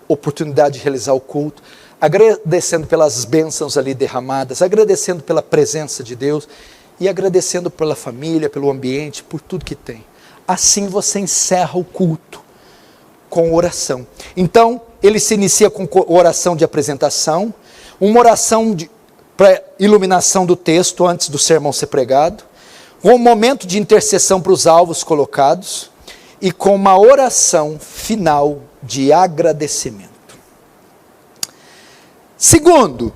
oportunidade de realizar o culto, agradecendo pelas bênçãos ali derramadas, agradecendo pela presença de Deus e agradecendo pela família, pelo ambiente, por tudo que tem. Assim você encerra o culto com oração. Então, ele se inicia com oração de apresentação, uma oração para iluminação do texto antes do sermão ser pregado, um momento de intercessão para os alvos colocados e com uma oração final de agradecimento. Segundo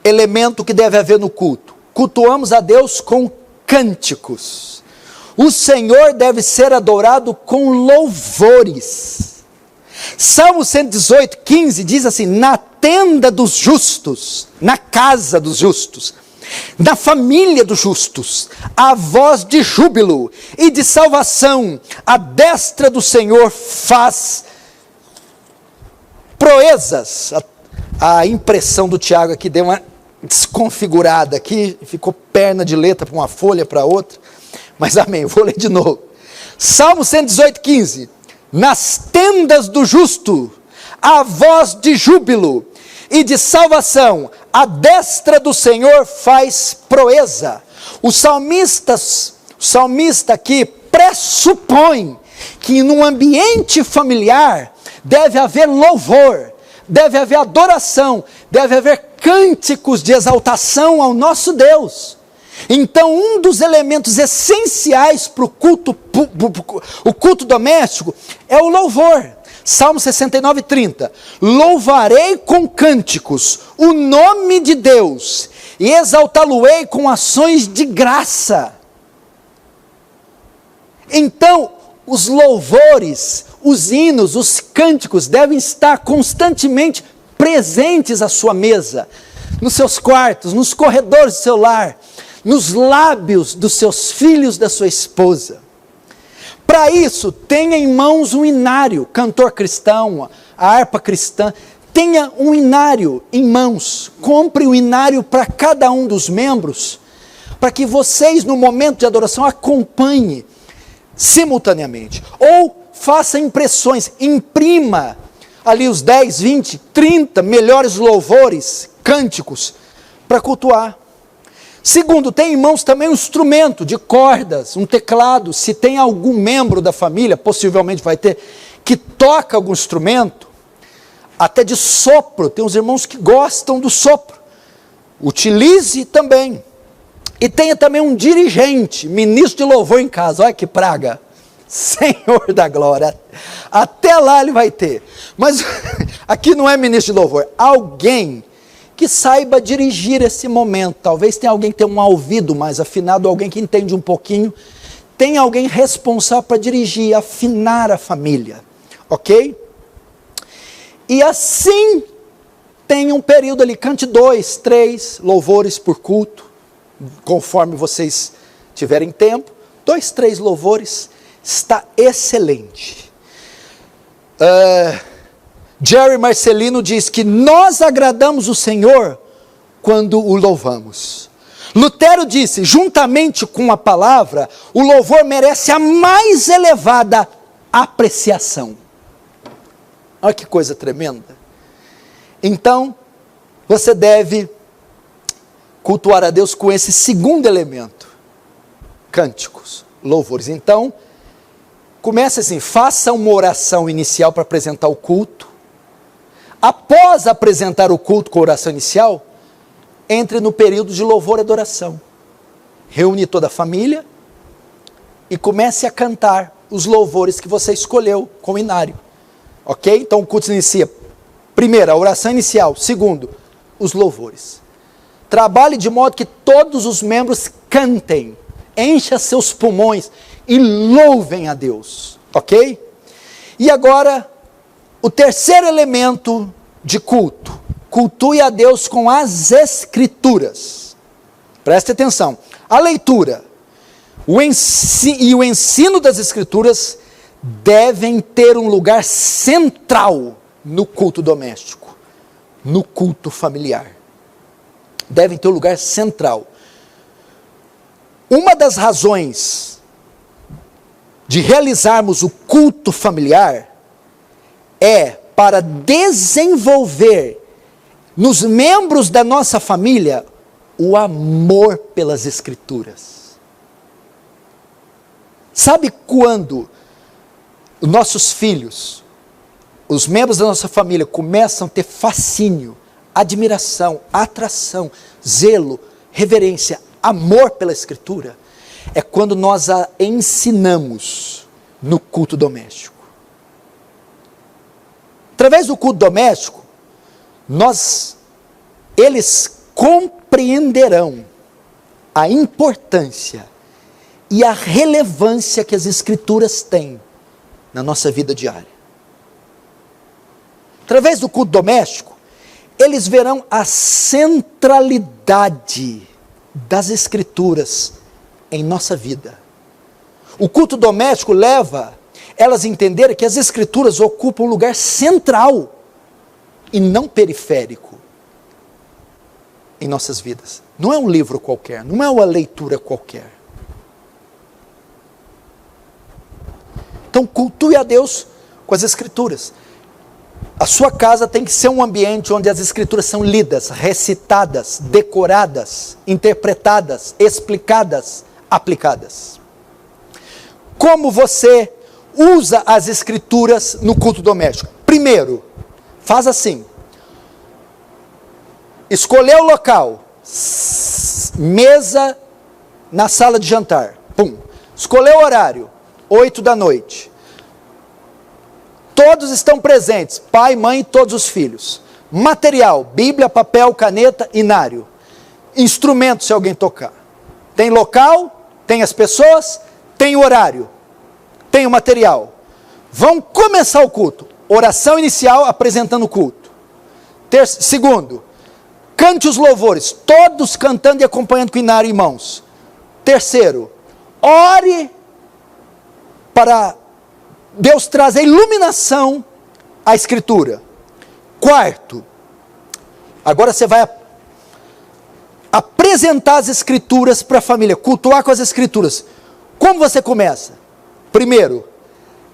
elemento que deve haver no culto: cultuamos a Deus com cânticos. O Senhor deve ser adorado com louvores. Salmo 118, 15 diz assim: na tenda dos justos, na casa dos justos, na família dos justos, a voz de júbilo e de salvação, a destra do Senhor faz proezas, A impressão do Tiago aqui deu uma desconfigurada aqui, ficou perna de letra para uma folha para outra, mas amém, eu vou ler de novo. Salmo 118, 15. Nas tendas do justo, a voz de júbilo e de salvação, a destra do Senhor faz proeza. O salmista aqui pressupõe que num ambiente familiar deve haver louvor, deve haver adoração, deve haver cânticos de exaltação ao nosso Deus. Então, um dos elementos essenciais para o culto doméstico é o louvor. Salmo 69, 30. Louvarei com cânticos o nome de Deus e exaltá-lo-ei com ações de graça. Então, os louvores, os hinos, os cânticos devem estar constantemente presentes à sua mesa, nos seus quartos, nos corredores do seu lar, nos lábios dos seus filhos, da sua esposa. Para isso, tenha em mãos um inário, cantor cristão, a harpa cristã, tenha um inário em mãos, compre um inário para cada um dos membros, para que vocês no momento de adoração acompanhem simultaneamente, ou faça impressões, imprima ali os 10, 20, 30 melhores louvores, cânticos, para cultuar. Segundo, tem em mãos também um instrumento de cordas, um teclado. Se tem algum membro da família, possivelmente vai ter, que toca algum instrumento, até de sopro, tem uns irmãos que gostam do sopro, utilize também. E tenha também um dirigente, ministro de louvor em casa, olha que praga, Senhor da glória, até lá ele vai ter. Mas aqui não é ministro de louvor, alguém que saiba dirigir esse momento. Talvez tenha alguém que tenha um ouvido mais afinado, alguém que entende um pouquinho, tem alguém responsável para dirigir, afinar a família, ok? E assim, tem um período ali, cante 2, 3 louvores por culto, conforme vocês tiverem tempo, 2, 3 louvores, está excelente. Jerry Marcelino diz que nós agradamos o Senhor quando o louvamos. Lutero disse, juntamente com a palavra, o louvor merece a mais elevada apreciação. Olha que coisa tremenda. Então, você deve cultuar a Deus com esse segundo elemento, cânticos, louvores. Então, comece assim, faça uma oração inicial para apresentar o culto. Após apresentar o culto com a oração inicial, entre no período de louvor e adoração. Reúne toda a família e comece a cantar os louvores que você escolheu com o inário. Ok? Então o culto se inicia. Primeiro, a oração inicial. Segundo, os louvores. Trabalhe de modo que todos os membros cantem, encha seus pulmões e louvem a Deus. Ok? E agora, o terceiro elemento de culto, cultue a Deus com as Escrituras. Preste atenção, a leitura e o ensino das Escrituras devem ter um lugar central no culto doméstico, no culto familiar. Devem ter um lugar central. Uma das razões de realizarmos o culto familiar é para desenvolver nos membros da nossa família o amor pelas Escrituras. Sabe quando os nossos filhos, os membros da nossa família começam a ter fascínio, admiração, atração, zelo, reverência, amor pela Escritura? É quando nós a ensinamos no culto doméstico. Através do culto doméstico, eles compreenderão a importância e a relevância que as Escrituras têm na nossa vida diária. Através do culto doméstico, eles verão a centralidade das Escrituras em nossa vida. O culto doméstico leva elas a entenderem que as Escrituras ocupam um lugar central e não periférico em nossas vidas. Não é um livro qualquer, não é uma leitura qualquer. Então cultue a Deus com as Escrituras. A sua casa tem que ser um ambiente onde as Escrituras são lidas, recitadas, decoradas, interpretadas, explicadas, aplicadas. Como você usa as Escrituras no culto doméstico? Primeiro, faz assim. Escolheu o local, mesa na sala de jantar. Pum. Escolheu o horário, 8 da noite. Todos estão presentes, pai, mãe e todos os filhos. Material, Bíblia, papel, caneta, inário. Instrumento, se alguém tocar. Tem local, tem as pessoas, tem o horário, tem o material. Vão começar o culto. Oração inicial, apresentando o culto. Segundo, cante os louvores, todos cantando e acompanhando com o inário em mãos. Terceiro, ore para Deus trazer iluminação à Escritura. Quarto, agora você vai apresentar as Escrituras para a família, cultuar com as Escrituras. Como você começa? Primeiro,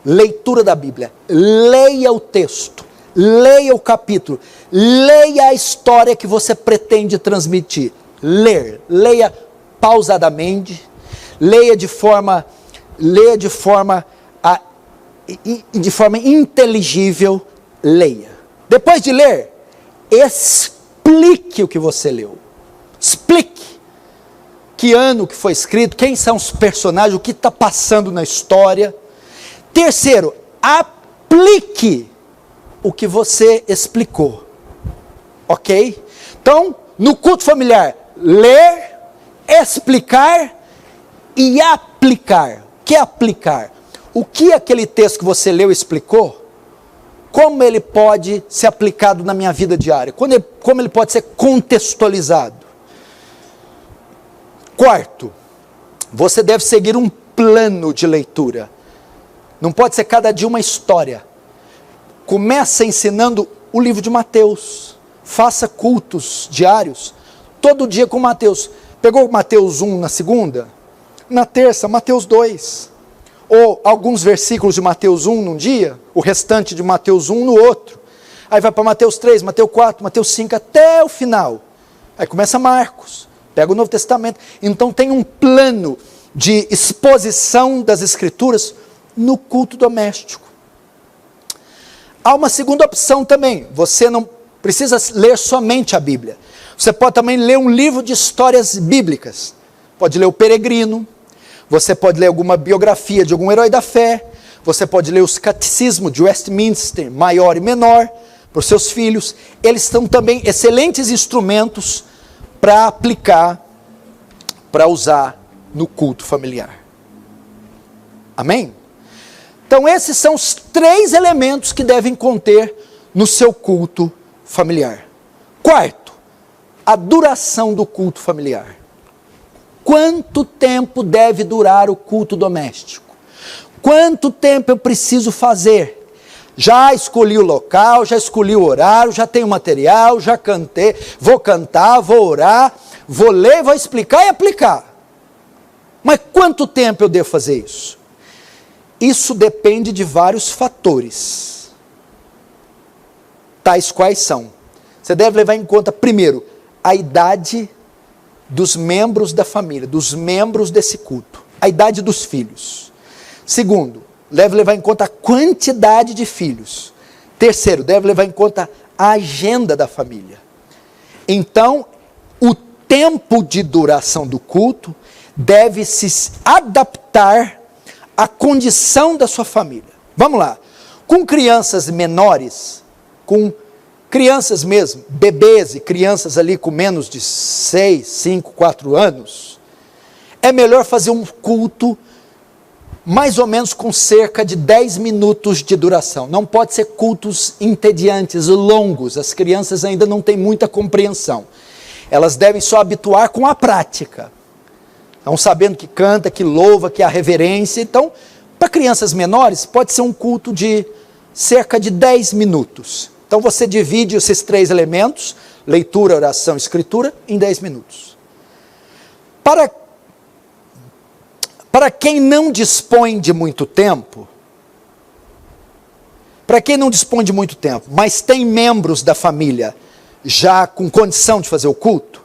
leitura da Bíblia. Leia o texto, leia o capítulo, leia a história que você pretende transmitir. Leia pausadamente, leia de forma inteligível, leia. Depois de ler, explique o que você leu. Explique que ano que foi escrito, quem são os personagens, o que está passando na história. Terceiro, aplique o que você explicou. Ok? Então, no culto familiar, ler, explicar e aplicar. O que é aplicar? O que aquele texto que você leu explicou, como ele pode ser aplicado na minha vida diária? Como ele pode ser contextualizado? Quarto, você deve seguir um plano de leitura. Não pode ser cada dia uma história. Começa ensinando o livro de Mateus. Faça cultos diários, todo dia com Mateus. Pegou Mateus 1 na segunda? Na terça, Mateus 2. Ou alguns versículos de Mateus 1 num dia, o restante de Mateus 1 no outro. Aí vai para Mateus 3, Mateus 4, Mateus 5, até o final. Aí começa Marcos, pega o Novo Testamento. Então tem um plano de exposição das Escrituras no culto doméstico. Há uma segunda opção também. Você não precisa ler somente a Bíblia. Você pode também ler um livro de histórias bíblicas. Pode ler o Peregrino. Você pode ler alguma biografia de algum herói da fé. Você pode ler os catecismos de Westminster, maior e menor, para os seus filhos. Eles são também excelentes instrumentos para aplicar, para usar no culto familiar. Amém? Então esses são os 3 elementos que devem conter no seu culto familiar. Quarto, a duração do culto familiar. Quanto tempo deve durar o culto doméstico? Quanto tempo eu preciso fazer? Já escolhi o local, já escolhi o horário, já tenho material, já cantei, vou cantar, vou orar, vou ler, vou explicar e aplicar. Mas quanto tempo eu devo fazer isso? Isso depende de vários fatores. Tais quais são? Você deve levar em conta, primeiro, a idade dos membros da família, dos membros desse culto, a idade dos filhos. Segundo, deve levar em conta a quantidade de filhos. Terceiro, deve levar em conta a agenda da família. Então, o tempo de duração do culto deve se adaptar à condição da sua família. Vamos lá. Com crianças menores, com crianças mesmo, bebês e crianças ali com menos de 6, 5, 4 anos, é melhor fazer um culto mais ou menos com cerca de 10 minutos de duração. Não pode ser cultos entediantes, longos. As crianças ainda não têm muita compreensão. Elas devem só habituar com a prática. Estão sabendo que canta, que louva, que há reverência. Então, para crianças menores, pode ser um culto de cerca de 10 minutos. Então você divide esses 3 elementos, leitura, oração e escritura, em 10 minutos. Para quem não dispõe de muito tempo, mas tem membros da família já com condição de fazer o culto,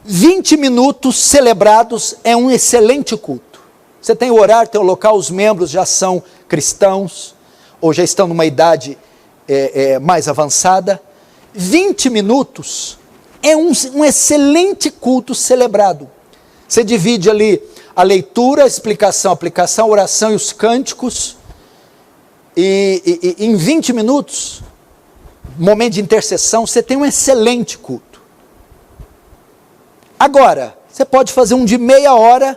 20 minutos celebrados é um excelente culto. Você tem o horário, tem o local, os membros já são cristãos, ou já estão numa idade mais avançada. 20 minutos é um excelente culto celebrado. Você divide ali a leitura, a explicação, a aplicação, a oração e os cânticos, e em 20 minutos, momento de intercessão, você tem um excelente culto. Agora, você pode fazer um de meia hora,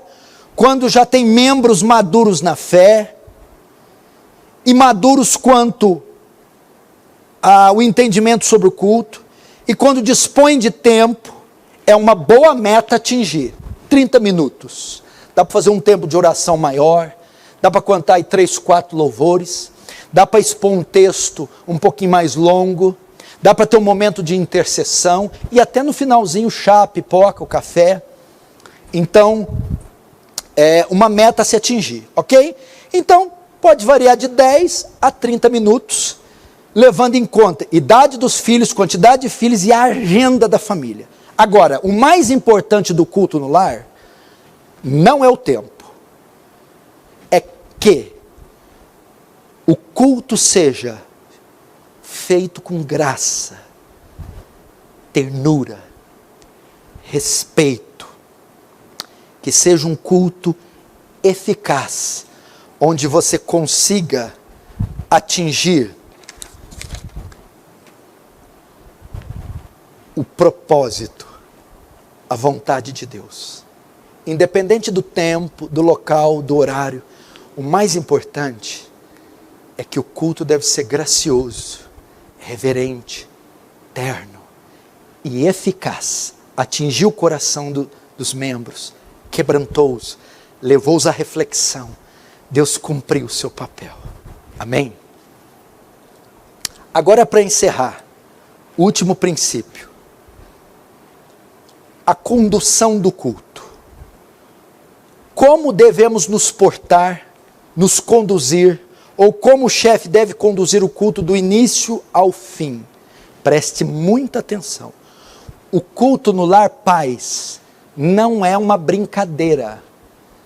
quando já tem membros maduros na fé, e maduros quanto ao entendimento sobre o culto, e quando dispõe de tempo, é uma boa meta atingir, 30 minutos. Dá para fazer um tempo de oração maior, dá para cantar aí 3, 4 louvores, dá para expor um texto um pouquinho mais longo, dá para ter um momento de intercessão, e até no finalzinho chá, pipoca, o café. Então, é uma meta a se atingir, ok? Então, pode variar de 10 a 30 minutos, levando em conta idade dos filhos, quantidade de filhos e a agenda da família. Agora, o mais importante do culto no lar não é o tempo, é que o culto seja feito com graça, ternura, respeito, que seja um culto eficaz, onde você consiga atingir o propósito, a vontade de Deus. Independente do tempo, do local, do horário, o mais importante é que o culto deve ser gracioso, reverente, terno e eficaz. Atingiu o coração dos membros, quebrantou-os, levou-os à reflexão. Deus cumpriu o seu papel. Amém? Agora, para encerrar, o último princípio. A condução do culto. Como devemos nos portar, nos conduzir, ou como o chefe deve conduzir o culto do início ao fim. Preste muita atenção. O culto no lar, pais, não é uma brincadeira,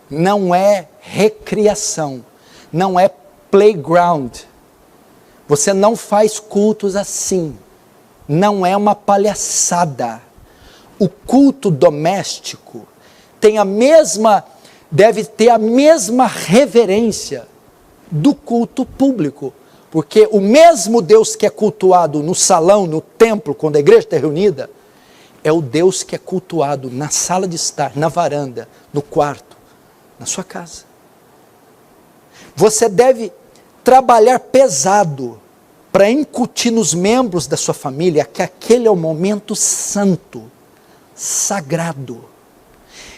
não é recriação, não é playground. Você não faz cultos assim, não é uma palhaçada. O culto doméstico deve ter a mesma reverência do culto público, porque o mesmo Deus que é cultuado no salão, no templo, quando a igreja está reunida, é o Deus que é cultuado na sala de estar, na varanda, no quarto, na sua casa. Você deve trabalhar pesado para incutir nos membros da sua família que aquele é o momento santo, sagrado.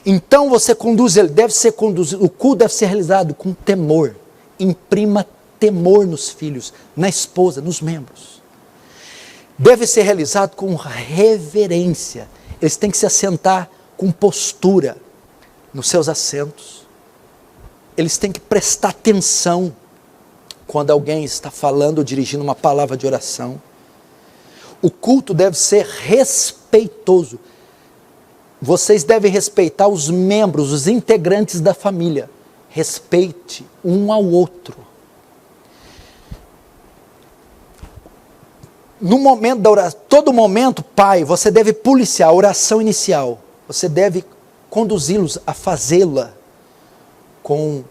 Então você conduz, ele deve ser conduzido, o culto deve ser realizado com temor. Imprima temor nos filhos, na esposa, nos membros. Deve ser realizado com reverência. Eles têm que se assentar com postura nos seus assentos. Eles têm que prestar atenção quando alguém está falando ou dirigindo uma palavra de oração. O culto deve ser respeitoso. Vocês devem respeitar os membros, os integrantes da família. Respeite um ao outro. No momento da oração, todo momento, pai, você deve policiar a oração inicial. Você deve conduzi-los a fazê-la com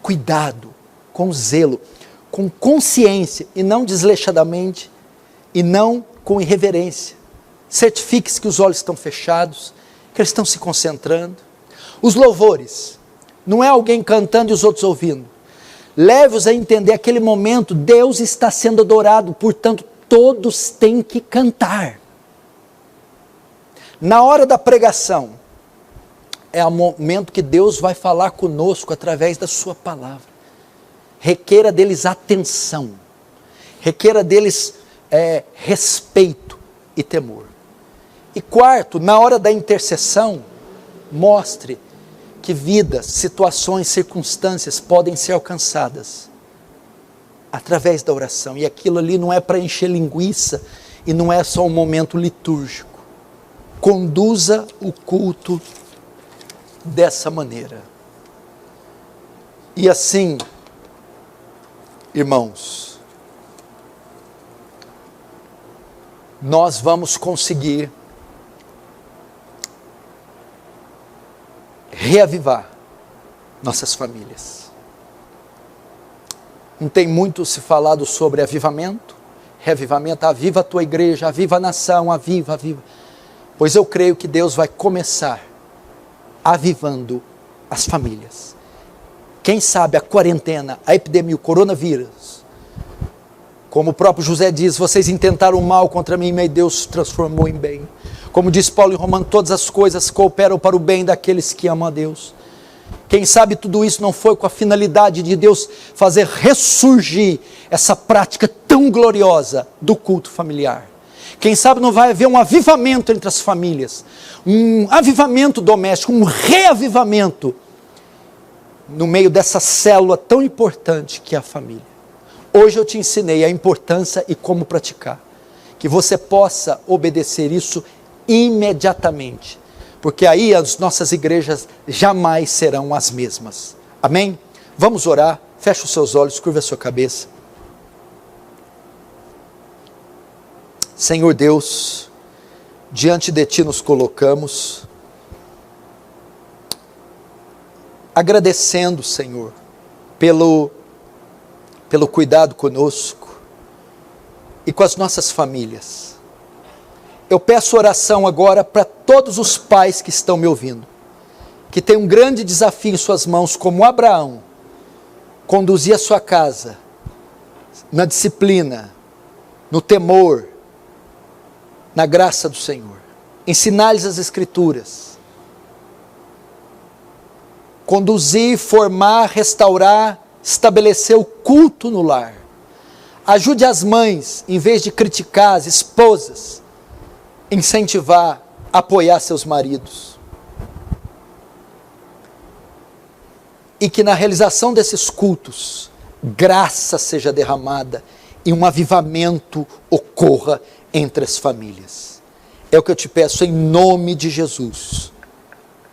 cuidado, com zelo, com consciência, e não desleixadamente, e não com irreverência. Certifique-se que os olhos estão fechados, que eles estão se concentrando. Os louvores, não é alguém cantando e os outros ouvindo. Leve-os a entender aquele momento, Deus está sendo adorado, portanto, todos têm que cantar. Na hora da pregação, é o momento que Deus vai falar conosco através da sua palavra. Requeira deles atenção, requeira deles é respeito e temor. E quarto, na hora da intercessão, mostre que vidas, situações, circunstâncias podem ser alcançadas através da oração. E aquilo ali não é para encher linguiça e não é só um momento litúrgico. Conduza o culto dessa maneira. E assim, irmãos, nós vamos conseguir reavivar nossas famílias. Não tem muito se falado sobre avivamento, reavivamento, aviva a tua igreja, aviva a nação, aviva. Pois eu creio que Deus vai começar avivando as famílias. Quem sabe a quarentena, a epidemia, o coronavírus, como o próprio José diz, vocês intentaram o mal contra mim, mas Deus transformou em bem. Como diz Paulo em Romanos, todas as coisas cooperam para o bem daqueles que amam a Deus. Quem sabe tudo isso não foi com a finalidade de Deus fazer ressurgir essa prática tão gloriosa do culto familiar. Quem sabe não vai haver um avivamento entre as famílias, um avivamento doméstico, um reavivamento no meio dessa célula tão importante que é a família. Hoje eu te ensinei a importância e como praticar, que você possa obedecer isso imediatamente, porque aí as nossas igrejas jamais serão as mesmas. Amém? Vamos orar, feche os seus olhos, curva a sua cabeça. Senhor Deus, diante de Ti nos colocamos, agradecendo, Senhor, pelo cuidado conosco e com as nossas famílias. Eu peço oração agora para todos os pais que estão me ouvindo, que tem um grande desafio em suas mãos, como Abraão, conduzir a sua casa na disciplina, no temor, na graça do Senhor. Ensinar-lhes as Escrituras. Conduzir, formar, restaurar, estabelecer o culto no lar. Ajude as mães, em vez de criticar as esposas, incentivar, apoiar seus maridos. E que na realização desses cultos, graça seja derramada e um avivamento ocorra entre as famílias. É o que eu te peço em nome de Jesus.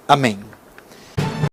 Amém.